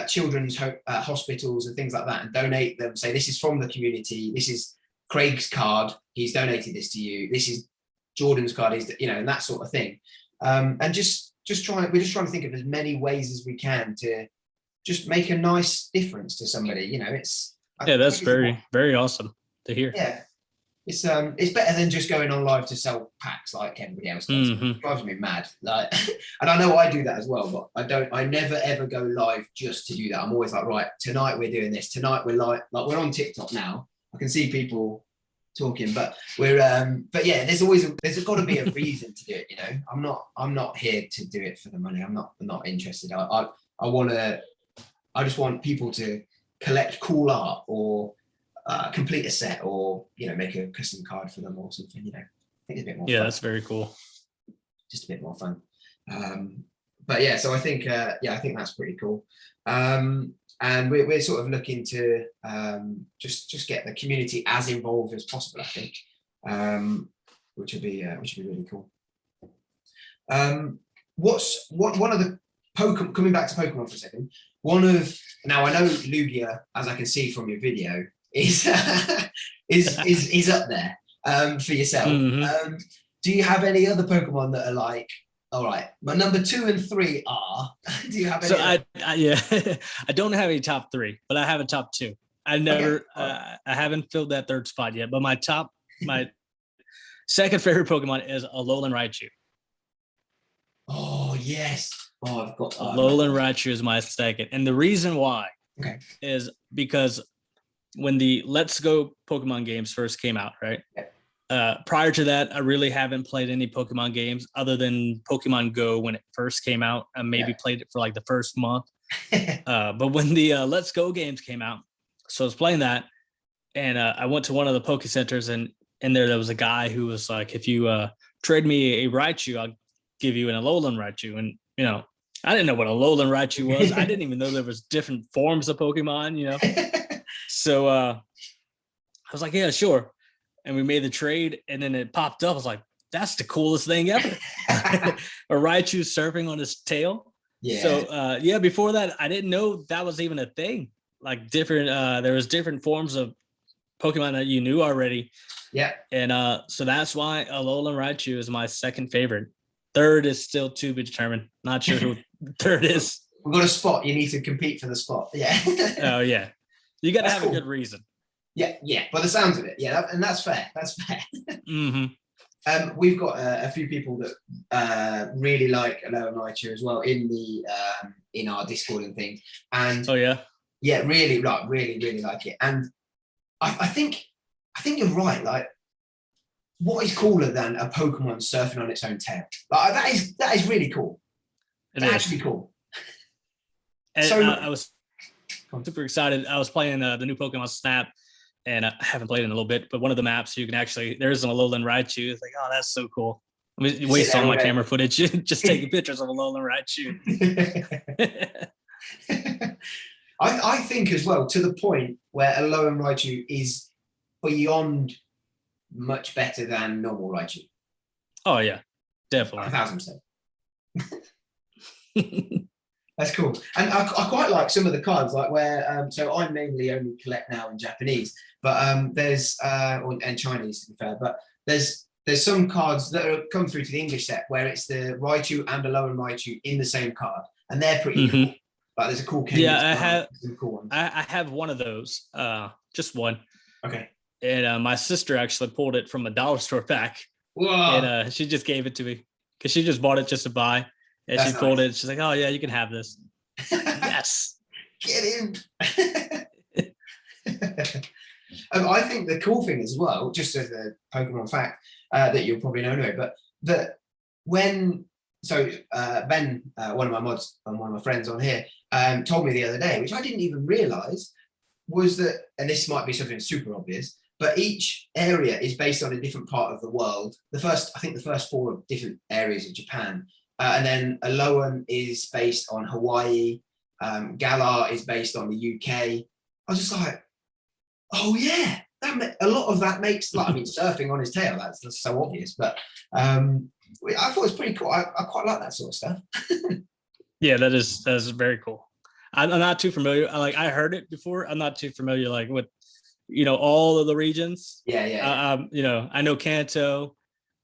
S1: children's hospitals and things like that and donate them. Say, this is from the community. This is Craig's card. He's donated this to you. This is Jordan's card. And that sort of thing. And we're just trying to think of as many ways as we can to just make a nice difference to somebody. That's
S2: very, very awesome to hear.
S1: Yeah, it's better than just going on live to sell packs like everybody else does. It drives me mad. Like, and I know I do that as well, but I never ever go live just to do that. I'm always like, right, tonight we're doing this. Tonight we're like we're on TikTok now. I can see people talking, but there's got to be a reason to do it. I'm not here to do it for the money. I'm not interested. I just want people to collect cool art or complete a set or make a custom card for them or something. I think it's a bit more fun.
S2: That's very cool.
S1: Just a bit more fun. So I think that's pretty cool. And we're sort of looking to just get the community as involved as possible, I think, which would be really cool. One of the Pokemon, coming back to Pokemon for a second, now I know Lugia, as I can see from your video, is is up there for yourself. Do you have any other Pokemon that are like, all right, my number 2 and 3 are? Do you have any?
S2: So I don't have a top 3, but I have a top 2. I never, I haven't filled that third spot yet. But my second favorite Pokemon is Alolan Raichu.
S1: Oh yes. Oh, I've got
S2: Alolan Raichu is my second, and the reason why is because when the Let's Go Pokemon games first came out, right? Prior to that, I really haven't played any Pokemon games other than Pokemon Go when it first came out. I maybe played it for like the first month. But when the Let's Go games came out, so I was playing that, and I went to one of the Poke Centers, and in there was a guy who was like, if you trade me a Raichu, I'll give you an Alolan Raichu. And I didn't know what Alolan Raichu was. I didn't even know there was different forms of Pokemon, So I was like, yeah, sure. And we made the trade, and then it popped up. I was like, that's the coolest thing ever. A Raichu surfing on his tail. Yeah. So before that, I didn't know that was even a thing. Like there was different forms of Pokemon that you knew already.
S1: Yeah.
S2: And so that's why Alolan Raichu is my second favorite. Third is still to be determined. Not sure who third is.
S1: We've got a spot. You need to compete for the spot. Yeah.
S2: Oh yeah. You got to have a good reason.
S1: Yeah. By the sounds of it, and that's fair. We've got a few people that really like Alolan Raichu as well in our Discord and things. And really like it. And I think you're right. Like, what is cooler than a Pokemon surfing on its own tail? Like, that is really cool. It's actually cool.
S2: And so I was super excited. I was playing the new Pokemon Snap, and I haven't played it in a little bit, but one of the maps you can there's an Alolan Raichu. It's like, oh, that's so cool. I waste all my camera footage just taking pictures of Alolan Raichu.
S1: I think as well, to the point where Alolan Raichu is beyond much better than normal Raichu.
S2: Oh yeah, definitely.
S1: 1,000%. That's cool. And I quite like some of the cards, like where, so I mainly only collect now in Japanese, but there's, and Chinese to be fair, but there's some cards that are come through to the English set where it's the Raichu and Alolan Raichu in the same card, and they're pretty cool. Like there's a cool case.
S2: Yeah, I have one of those, just one.
S1: Okay.
S2: And my sister actually pulled it from a dollar store pack.
S1: Whoa.
S2: And she just gave it to me because she just bought it just to buy. And she pulled it. She's like, "Oh yeah, you can have this." Yes.
S1: Get in. I think the cool thing as well, just as a Pokemon fact that you'll probably know anyway, but that when Ben, one of my mods and one of my friends on here, told me the other day, which I didn't even realize, was that, and this might be something super obvious, but each area is based on a different part of the world. I think the first 4 are different areas of Japan. And then Alolan is based on Hawaii. Galar is based on the UK. I was just like, oh yeah, a lot of that makes, like, I mean, surfing on his tail, that's so obvious, but I thought it was pretty cool. I quite like that sort of stuff.
S2: Yeah, that is very cool. I'm not too familiar. I heard it before. I'm not too familiar like with all of the regions.
S1: Yeah.
S2: I know Kanto,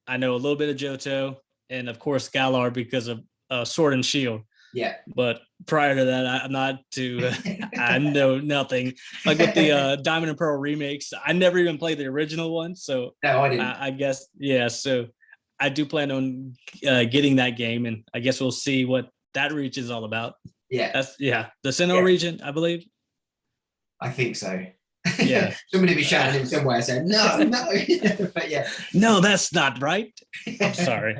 S2: I know a little bit of Johto, and of course Galar because of Sword and Shield.
S1: Yeah.
S2: But prior to that, I'm not too. I know nothing. Like with the Diamond and Pearl remakes, I never even played the original one. So
S1: no, I didn't.
S2: I guess So I do plan on getting that game, and I guess we'll see what that region is all about.
S1: Yeah.
S2: The Sinnoh region, I believe.
S1: I think so.
S2: Yeah.
S1: Somebody be shouting in somewhere saying no. But yeah.
S2: No, that's not right. I'm sorry.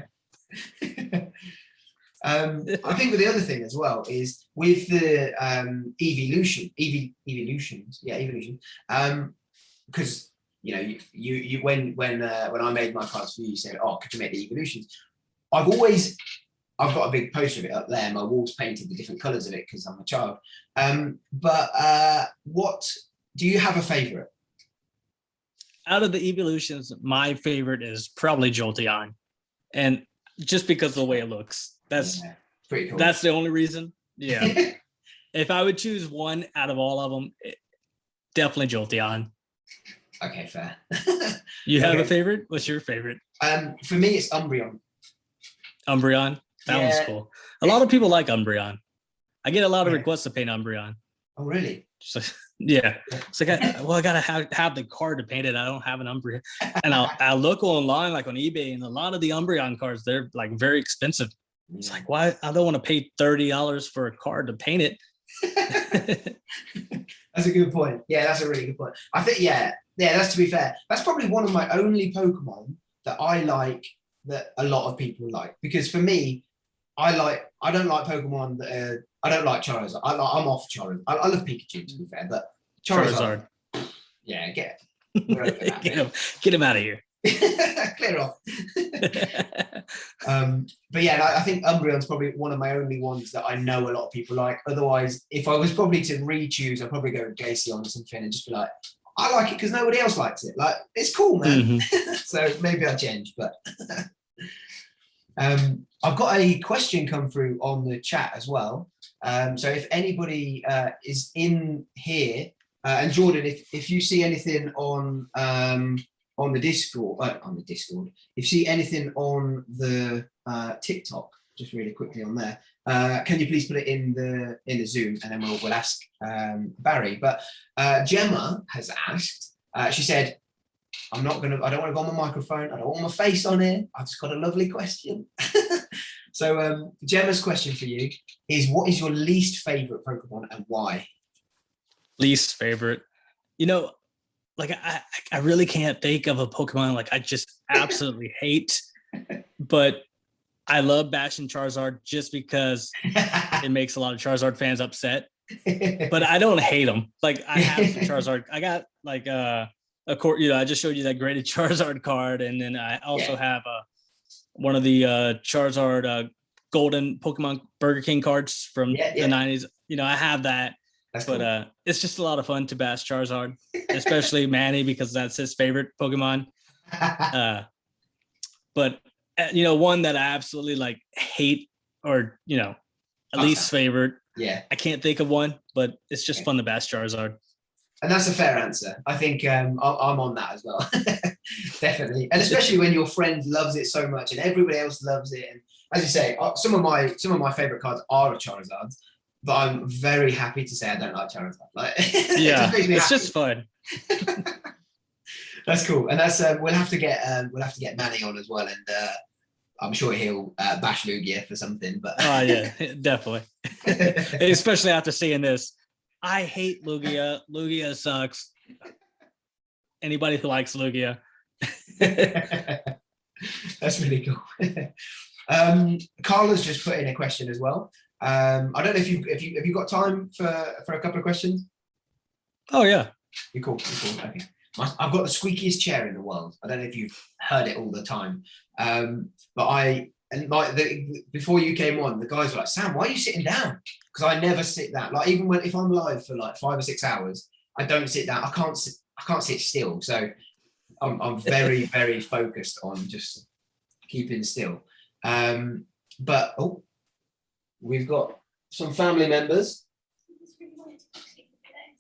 S1: I think with the other thing as well is with the evolution, because you when I made my cards for you, you said, oh, could you make the evolutions? I've got a big poster of it up there. My wall's painted the different colors of it because I'm a child. But what do you have a favorite?
S2: Out of the evolutions, my favorite is probably Jolteon, and just because of the way it looks. That's
S1: pretty cool.
S2: That's the only reason. Yeah. If I would choose one out of all of them, definitely Jolteon.
S1: Okay, fair.
S2: You have a favorite? What's your favorite?
S1: For me, it's Umbreon.
S2: Umbreon? That one's cool. A lot of people like Umbreon. I get a lot of requests to paint Umbreon.
S1: Oh, really?
S2: Yeah. It's like, I gotta have the card to paint it. I don't have an Umbreon. And I'll look online, like on eBay, and a lot of the Umbreon cards, they're like very expensive. It's like, why? I don't want to pay $30 for a card to paint it.
S1: That's a good point. Yeah, that's a really good point. I think, that's, to be fair, that's probably one of my only Pokemon that I like that a lot of people like. Because for me, I don't like Pokemon that I don't like Charizard. I'm off Charizard. I love Pikachu, to be fair, but Charizard. Yeah, get
S2: him out of here.
S1: Clear off. But yeah, I think Umbreon's probably one of my only ones that I know a lot of people like. Otherwise, if I was probably to re-choose, I'd probably go with Glaceon or something and just be like, I like it because nobody else likes it. Like, it's cool, man. Mm-hmm. So maybe I'll change, but I've got a question come through on the chat as well. So if anybody is in here, and Jordan, if you see anything on the Discord, if you see anything on the TikTok, just really quickly on there, can you please put it in the Zoom, and then we'll ask Barry. But Gemma has asked. She said, I don't want to go on my microphone. I don't want my face on it. I've just got a lovely question. So Gemma's question for you is, what is your least favorite Pokemon and why?
S2: Least favorite? Like I really can't think of a Pokemon like I just absolutely hate, but I love bashing Charizard just because it makes a lot of Charizard fans upset. But I don't hate them. Like, I have some Charizard. I got like I just showed you that graded Charizard card, and then I also have one of the Charizard golden Pokemon Burger King cards from the 90s. I have that.
S1: That's
S2: but
S1: cool.
S2: It's just a lot of fun to bash Charizard, especially Manny, because that's his favorite Pokemon. But one that I absolutely like hate, or at least favorite.
S1: Yeah,
S2: I can't think of one, but it's just fun to bash Charizard.
S1: And that's a fair answer. I think I'm on that as well. Definitely, and especially when your friend loves it so much and everybody else loves it. And as you say, some of my favorite cards are Charizards. But I'm very happy to say I don't like Charizard. Like,
S2: it's just fun.
S1: That's cool, and that's we'll have to get Manny on as well, and I'm sure he'll bash Lugia for something. But
S2: yeah, definitely. Especially after seeing this, I hate Lugia. Lugia sucks. anybody who likes Lugia.
S1: That's really cool. Carla's just put in a question as well. I don't know if you got time for a couple of questions.
S2: Oh yeah,
S1: you're cool. Okay, I've got the squeakiest chair in the world. I don't know if you've heard it all the time, but before you came on, the guys were like, Sam, why are you sitting down? Because I never sit down. Like even if I'm live for like 5 or 6 hours, I don't sit down. I can't sit still. So I'm very, very focused on just keeping still. But we've got some family members.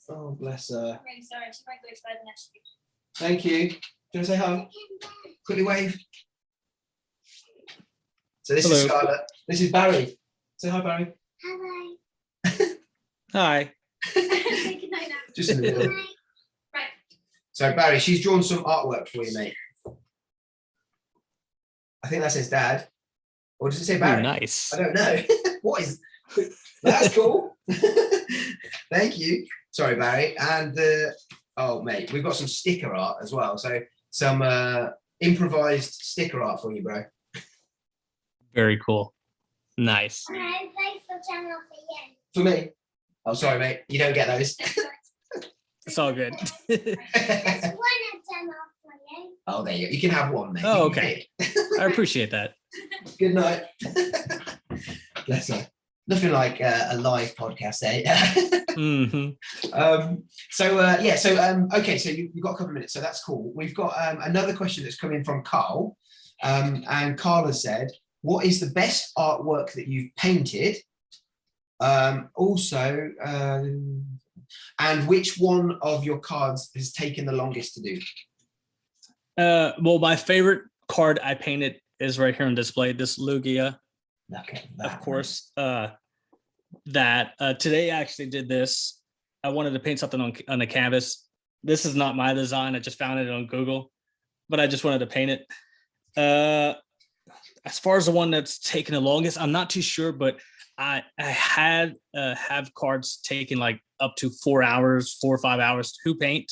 S1: Oh, bless her.
S3: I'm really sorry. She might go further next week.
S1: Thank you. Do you want to say hi? Quickly wave. So this is Scarlett. This is Barry. Say hi, Barry.
S3: Hello.
S2: hi.
S3: Say good night now.
S1: Just in the middle.
S3: Right.
S1: So Barry, she's drawn some artwork for you, mate. I think that says Dad. Or does it say Barry?
S2: Ooh, nice.
S1: I don't know. What is that's cool. Thank you. Sorry, Barry. And oh mate, we've got some sticker art as well. So some improvised sticker art for you, bro.
S2: Very cool. Nice.
S1: For me. Oh, sorry, mate. You don't get those.
S2: It's all good.
S1: Oh, there you go. You can have one, mate.
S2: Oh, okay. I appreciate that.
S1: Good night. Bless her. Nothing like a live podcast, eh?
S2: Mm-hmm.
S1: Okay, so you've got a couple of minutes, so that's cool. We've got another question that's coming from Carl. And Carl has said, what is the best artwork that you've painted? And which one of your cards has taken the longest to do?
S2: Well, my favorite card I painted is right here on display, this Lugia.
S1: Okay,
S2: of course. Today I actually did this. I wanted to paint something on a canvas. This is not my design. I just found it on Google, but I just wanted to paint it. As far as the one that's taken the longest, I'm not too sure, but I had have cards taking like up to 4 hours, 4 or 5 hours to paint.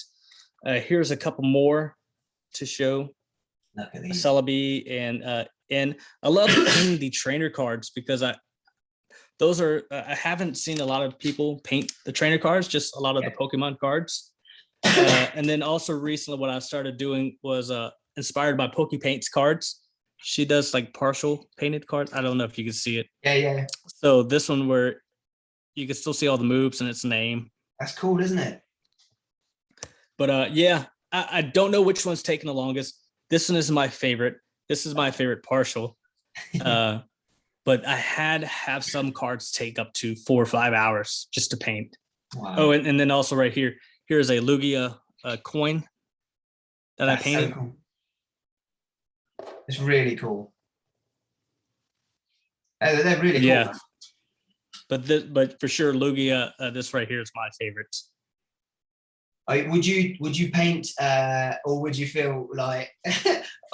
S2: Here's a couple more to show.
S1: Look at these.
S2: Celebi and I love painting the trainer cards because I haven't seen a lot of people paint the trainer cards, just a lot of the Pokemon cards. And then also recently what I started doing was inspired by PokePaint's cards. She does like partial painted cards. I don't know if you can see it.
S1: Yeah.
S2: So this one where you can still see all the moves and its name.
S1: That's cool, isn't it?
S2: But I don't know which one's taking the longest. This one is my favorite. This is my favorite partial. But I had to have some cards take up to 4 or 5 hours just to paint.
S1: Wow.
S2: Oh, and then also right here, here's a Lugia coin that I painted.
S1: So cool. It's really cool. They're really cool.
S2: Yeah. But for sure, Lugia, this right here is my favorite.
S1: Would you paint or would you feel like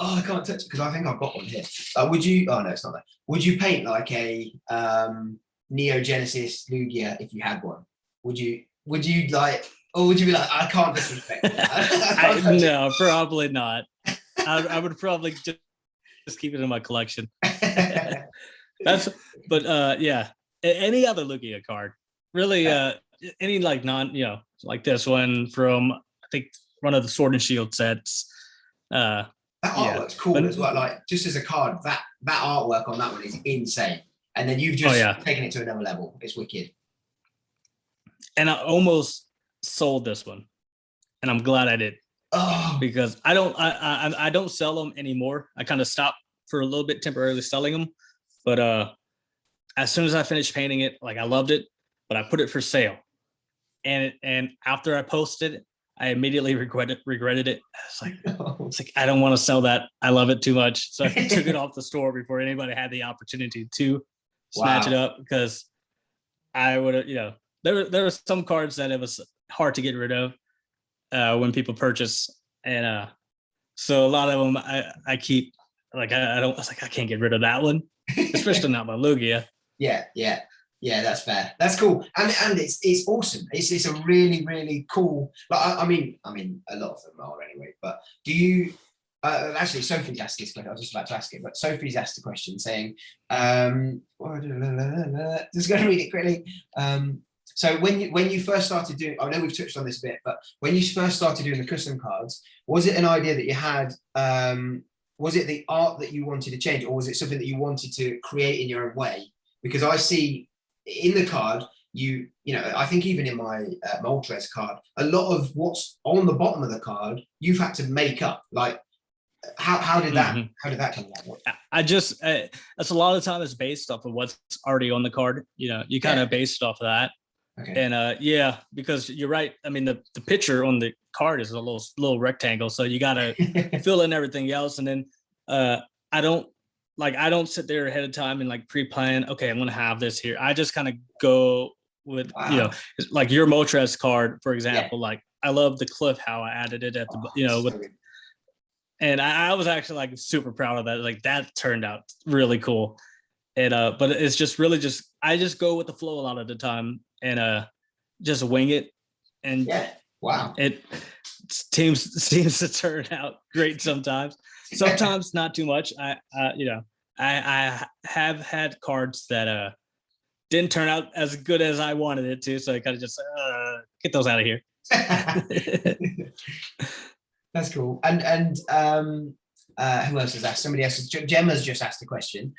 S1: oh, I can't touch it because I think I've got one here. Would you? Oh no, it's not that. Would you paint like a Neo Genesis Lugia if you had one? Would you like, or would you be like, I can't disrespect?
S2: No, probably not. I would probably just keep it in my collection. Yeah, any other Lugia card, really, any like like this one from I think one of the Sword and Shield sets.
S1: That artwork's cool as well. Like just as a card, that artwork on that one is insane. And then you've just taken it to another level. It's wicked.
S2: And I almost sold this one, and I'm glad I did.
S1: Oh,
S2: because I don't sell them anymore. I kind of stopped for a little bit temporarily selling them, but as soon as I finished painting it, like I loved it, but I put it for sale, and after I posted it, I immediately regretted it. It's like I don't want to sell that. I love it too much, so I took it off the store before anybody had the opportunity to snatch it up, because I would have, there were some cards that it was hard to get rid of when people purchase, and so a lot of them I keep. Like I can't get rid of that one, especially not my Lugia.
S1: Yeah. Yeah, that's fair. That's cool, and it's awesome. It's a really really cool. But I mean a lot of them are anyway. But do you actually? Sophie's asked this question. I was just about to ask it, but Sophie's asked a question saying, just going to read it quickly. So when you first started doing, I know we've touched on this a bit, but when you first started doing the custom cards, was it an idea that you had? Was it the art that you wanted to change, or was it something that you wanted to create in your own way? Because I see in the card, you know, I think even in my Moltres card, a lot of what's on the bottom of the card, you've had to make up. Like, how did that come about?
S2: I just that's a lot of time is based off of what's already on the card. You know, you kind of based off of that. Okay. And yeah, because you're right. I mean, the picture on the card is a little rectangle, so you gotta fill in everything else. And then I don't sit there ahead of time and like pre-plan. Okay, I'm gonna have this here. I just kind of go with you know, like your Moltres card, for example. Like I love the cliff how I added it at the with. And I was actually like super proud of that. Like that turned out really cool. And but it's just really I just go with the flow a lot of the time and just wing it. And it seems to turn out great sometimes. Sometimes not too much. I have had cards that didn't turn out as good as I wanted it to, so I kind of just get those out of here.
S1: That's cool. And who else has asked? Somebody else. Gemma's just asked a question.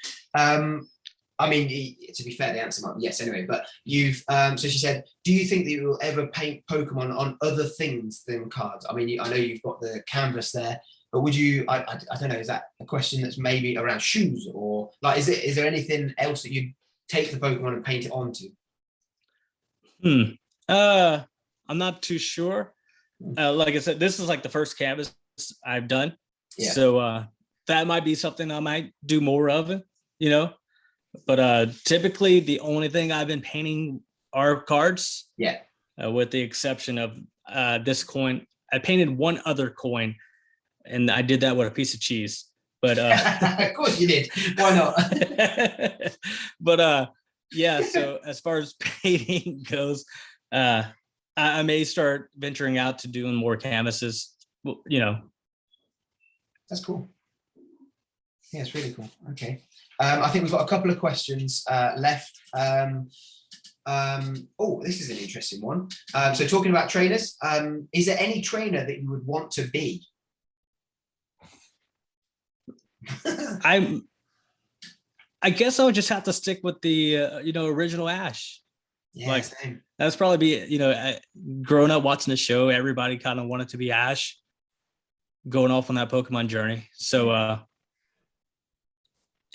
S1: I mean, to be fair, the answer might be yes anyway. But you've so she said, do you think that you will ever paint Pokemon on other things than cards? I mean, I know you've got the canvas there, but would you? I don't know. Is that a question that's maybe around shoes, or like is there anything else that you'd take the Pokemon and paint it onto?
S2: I'm not too sure. Like I said, this is like the first canvas I've done. Yeah. So that might be something I might do more of, you know. But typically the only thing I've been painting are cards. Yeah. With the exception of this coin. I painted one other coin, and I did that with a piece of cheese. But
S1: of course you did. Why not?
S2: But yeah, so as far as painting goes, I may start venturing out to doing more canvases, you know.
S1: That's cool. Yeah, it's really cool. Okay. I think we've got a couple of questions left. Oh, this is an interesting one. So talking about trainers, is there any trainer that you would want to be?
S2: I guess I would just have to stick with the original Ash. Yeah, like same. That's probably be growing up watching the show, everybody kind of wanted to be Ash, going off on that Pokemon journey. So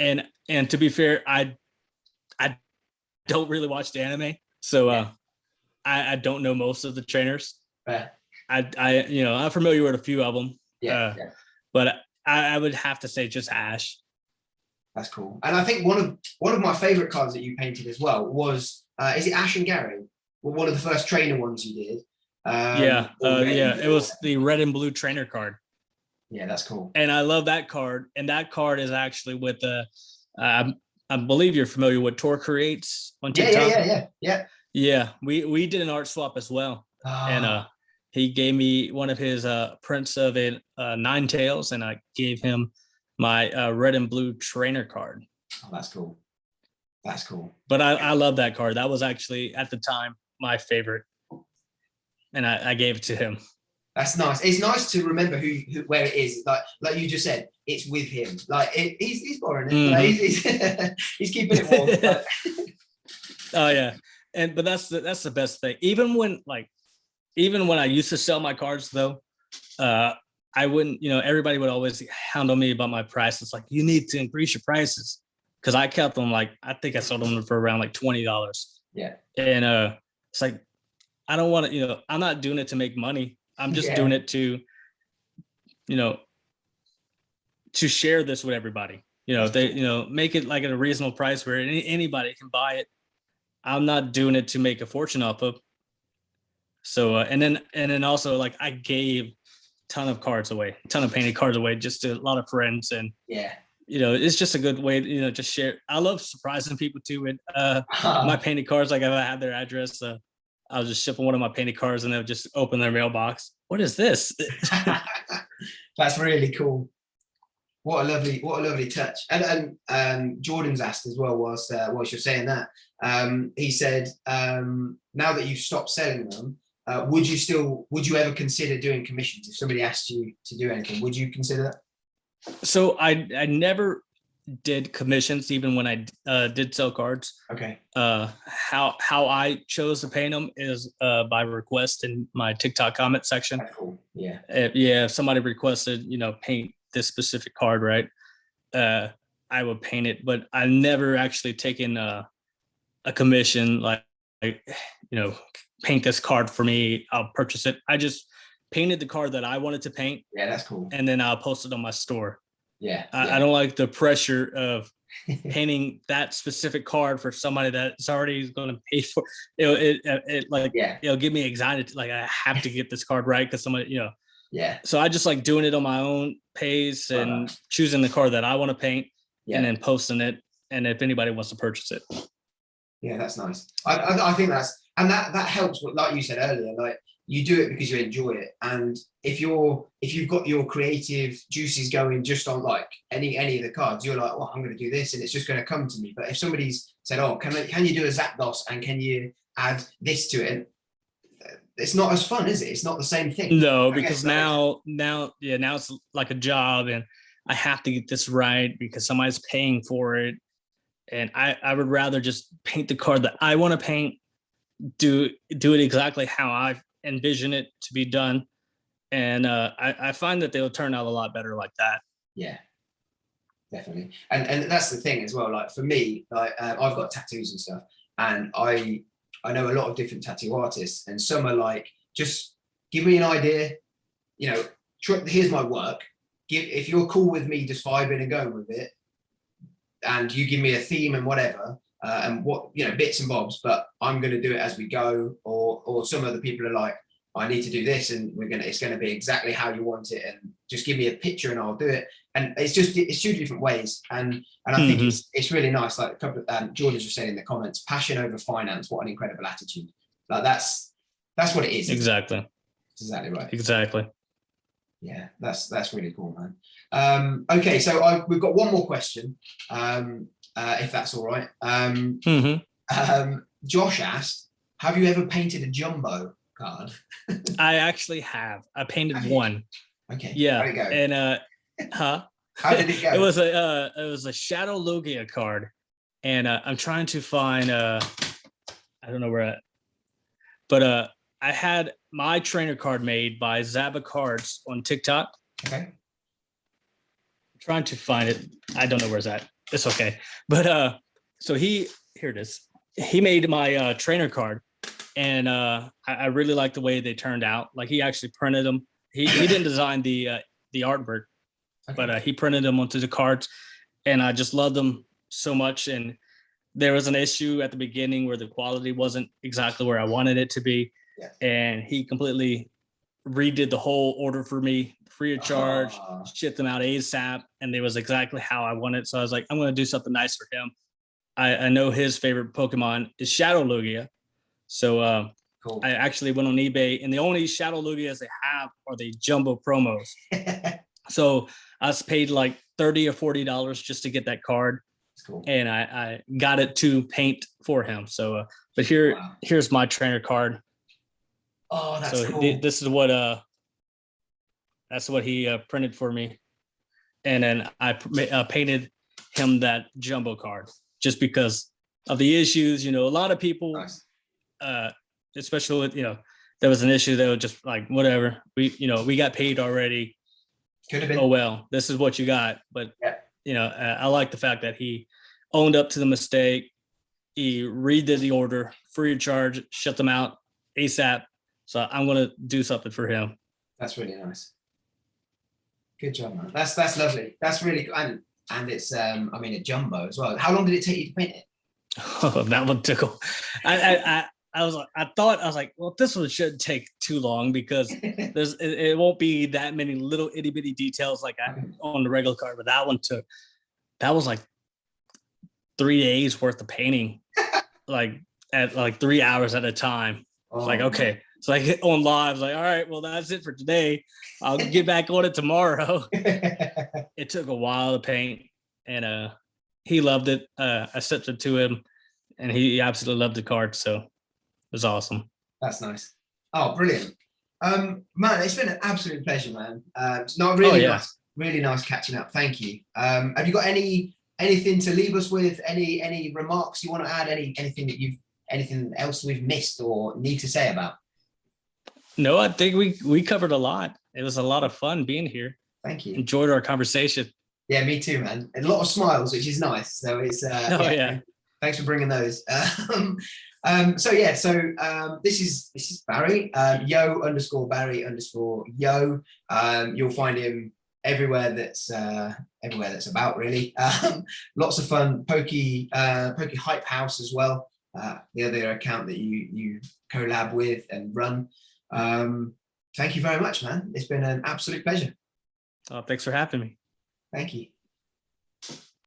S2: and to be fair, I don't really watch the anime, so I don't know most of the trainers. I'm familiar with a few of them. But I would have to say just Ash.
S1: That's cool. And I think one of my favorite cards that you painted as well was is it Ash and Gary? Well, one of the first trainer ones you did.
S2: It was the red and blue trainer card.
S1: Yeah, that's cool.
S2: And I love that card. And that card is actually with I believe you're familiar with Tor Creates on TikTok. Yeah. We did an art swap as well. And he gave me one of his prints of it, Ninetales, and I gave him my red and blue trainer card.
S1: Oh, that's cool. That's cool.
S2: But I love that card. That was actually at the time my favorite, and I gave it to him.
S1: That's nice. It's nice to remember who where it is. Like you just said, it's with him. Like he's borrowing it. Mm-hmm. Like, he's keeping it warm.
S2: Oh yeah, but that's the best thing. Even when I used to sell my cards though, I wouldn't. Everybody would always hound on me about my price. It's like, you need to increase your prices, because I kept them I think I sold them for around like $20.
S1: Yeah.
S2: And it's like, I don't want to. I'm not doing it to make money. I'm just doing it to, to share this with everybody. Make it like at a reasonable price where anybody can buy it. I'm not doing it to make a fortune off of. So and then also like I gave a ton of cards away, a ton of painted cards away, just to a lot of friends, and it's just a good way to, just share. I love surprising people too with my painted cards. Like if I have their address, I'll just ship them one of my painted cards and they'll just open their mailbox. What is this?
S1: That's really cool. What a lovely touch. And Jordan's asked as well, whilst you're saying that, he said, now that you've stopped selling them, would you ever consider doing commissions? If somebody asked you to do anything, would you consider that?
S2: So I never did commissions, even when I did sell cards.
S1: Okay.
S2: How I chose to paint them is by request in my TikTok comment section.
S1: That's cool. Yeah.
S2: If somebody requested, paint this specific card, right? I would paint it, but I never actually taken a commission like paint this card for me. I'll purchase it. I just painted the card that I wanted to paint.
S1: Yeah, that's cool.
S2: And then I'll post it on my store.
S1: Yeah.
S2: I don't like the pressure of painting that specific card for somebody that's already going to pay for it. It'll give me anxiety. Like I have to get this card right because somebody,
S1: Yeah.
S2: So I just like doing it on my own pace and choosing the card that I want to paint and then posting it. And if anybody wants to purchase it.
S1: Yeah, that's nice. I think that helps. Like you said earlier, like you do it because you enjoy it. And if you've got your creative juices going just on like any of the cards, you're like, oh, I'm going to do this and it's just going to come to me. But if somebody's said, oh, can you do a Zapdos and can you add this to it? It's not as fun, is it? It's not the same thing.
S2: No, because now it's like a job and I have to get this right because somebody's paying for it. And I would rather just paint the card that I want to paint, do it exactly how I envision it to be done. And I find that they'll turn out a lot better like that.
S1: Yeah, definitely. And that's the thing as well. Like for me, like I've got tattoos and stuff, and I know a lot of different tattoo artists, and some are like, just give me an idea, here's my work. If you're cool with me just vibing and going with it, and you give me a theme and whatever, and what, bits and bobs, but I'm going to do it as we go. Or some other people are like, I need to do this and it's going to be exactly how you want it. And just give me a picture and I'll do it. And it's two different ways. And I think it's really nice. Like a couple of, Jordan's just saying in the comments, passion over finance. What an incredible attitude. Like that's what it is.
S2: Exactly.
S1: That's exactly right.
S2: Exactly.
S1: Yeah, that's really cool, man. Okay, so we've got one more question, if that's all right. Josh asked, have you ever painted a jumbo card?
S2: I actually have. I painted one.
S1: Okay.
S2: Yeah.
S1: How'd it go?
S2: And
S1: how did it go?
S2: It was a Shadow Lugia card, and I'm trying to find I don't know where, but I had my trainer card made by Zaba Cards on TikTok.
S1: Okay.
S2: I'm trying to find it. I don't know where it's at. It's okay. But so here it is. He made my trainer card, and I really like the way they turned out. Like he actually printed them. He didn't design the artwork, okay, but he printed them onto the cards, and I just loved them so much. And there was an issue at the beginning where the quality wasn't exactly where I wanted it to be. Yeah. And he completely redid the whole order for me, free of charge, shipped them out ASAP, and it was exactly how I wanted. So I was like, I'm going to do something nice for him. I know his favorite Pokemon is Shadow Lugia. So cool. I actually went on eBay, and the only Shadow Lugias they have are the jumbo promos. So I paid like $30 or $40 just to get that card. Cool. And I got it to paint for him. So, but here's my trainer card.
S1: Oh, that's
S2: so
S1: cool.
S2: This is what he printed for me, and then I painted him that jumbo card just because of the issues. A lot of people, nice, especially with there was an issue that was just like whatever. We got paid already.
S1: Could have been.
S2: Oh well, this is what you got. But yeah. I like the fact that he owned up to the mistake. He redid the order free of charge, shut them out ASAP. So I'm going to do something for him.
S1: That's really nice. Good job, man. That's lovely. That's really good. And it's, a jumbo as well. How long did it take you to paint it?
S2: Oh, that one took. I was like, well, this one shouldn't take too long because it won't be that many little itty bitty details like on the regular card, but that one took that was like 3 days worth of painting, like at like 3 hours at a time. It's like, okay. So I get on live, like, all right, well, that's it for today. I'll get back on it tomorrow. It took a while to paint, and he loved it. I sent it to him, and he absolutely loved the card. So it was awesome.
S1: That's nice. Oh, brilliant. Man, it's been an absolute pleasure, man. It's not really nice, really nice catching up. Thank you. Have you got anything to leave us with? Any remarks you want to add? Anything else we've missed or need to say about?
S2: No, I think we covered a lot. It was a lot of fun being here.
S1: Thank you.
S2: Enjoyed our conversation.
S1: Yeah, me too, man. A lot of smiles, which is nice. So it's Thanks for bringing those. So this is Barry, yo_Barry_yo. You'll find him everywhere that's about, really. Lots of fun. Pokey Hype House as well. The other account that you collab with and run. Thank you very much, man. It's been an absolute pleasure.
S2: Oh, thanks for having me.
S1: Thank you.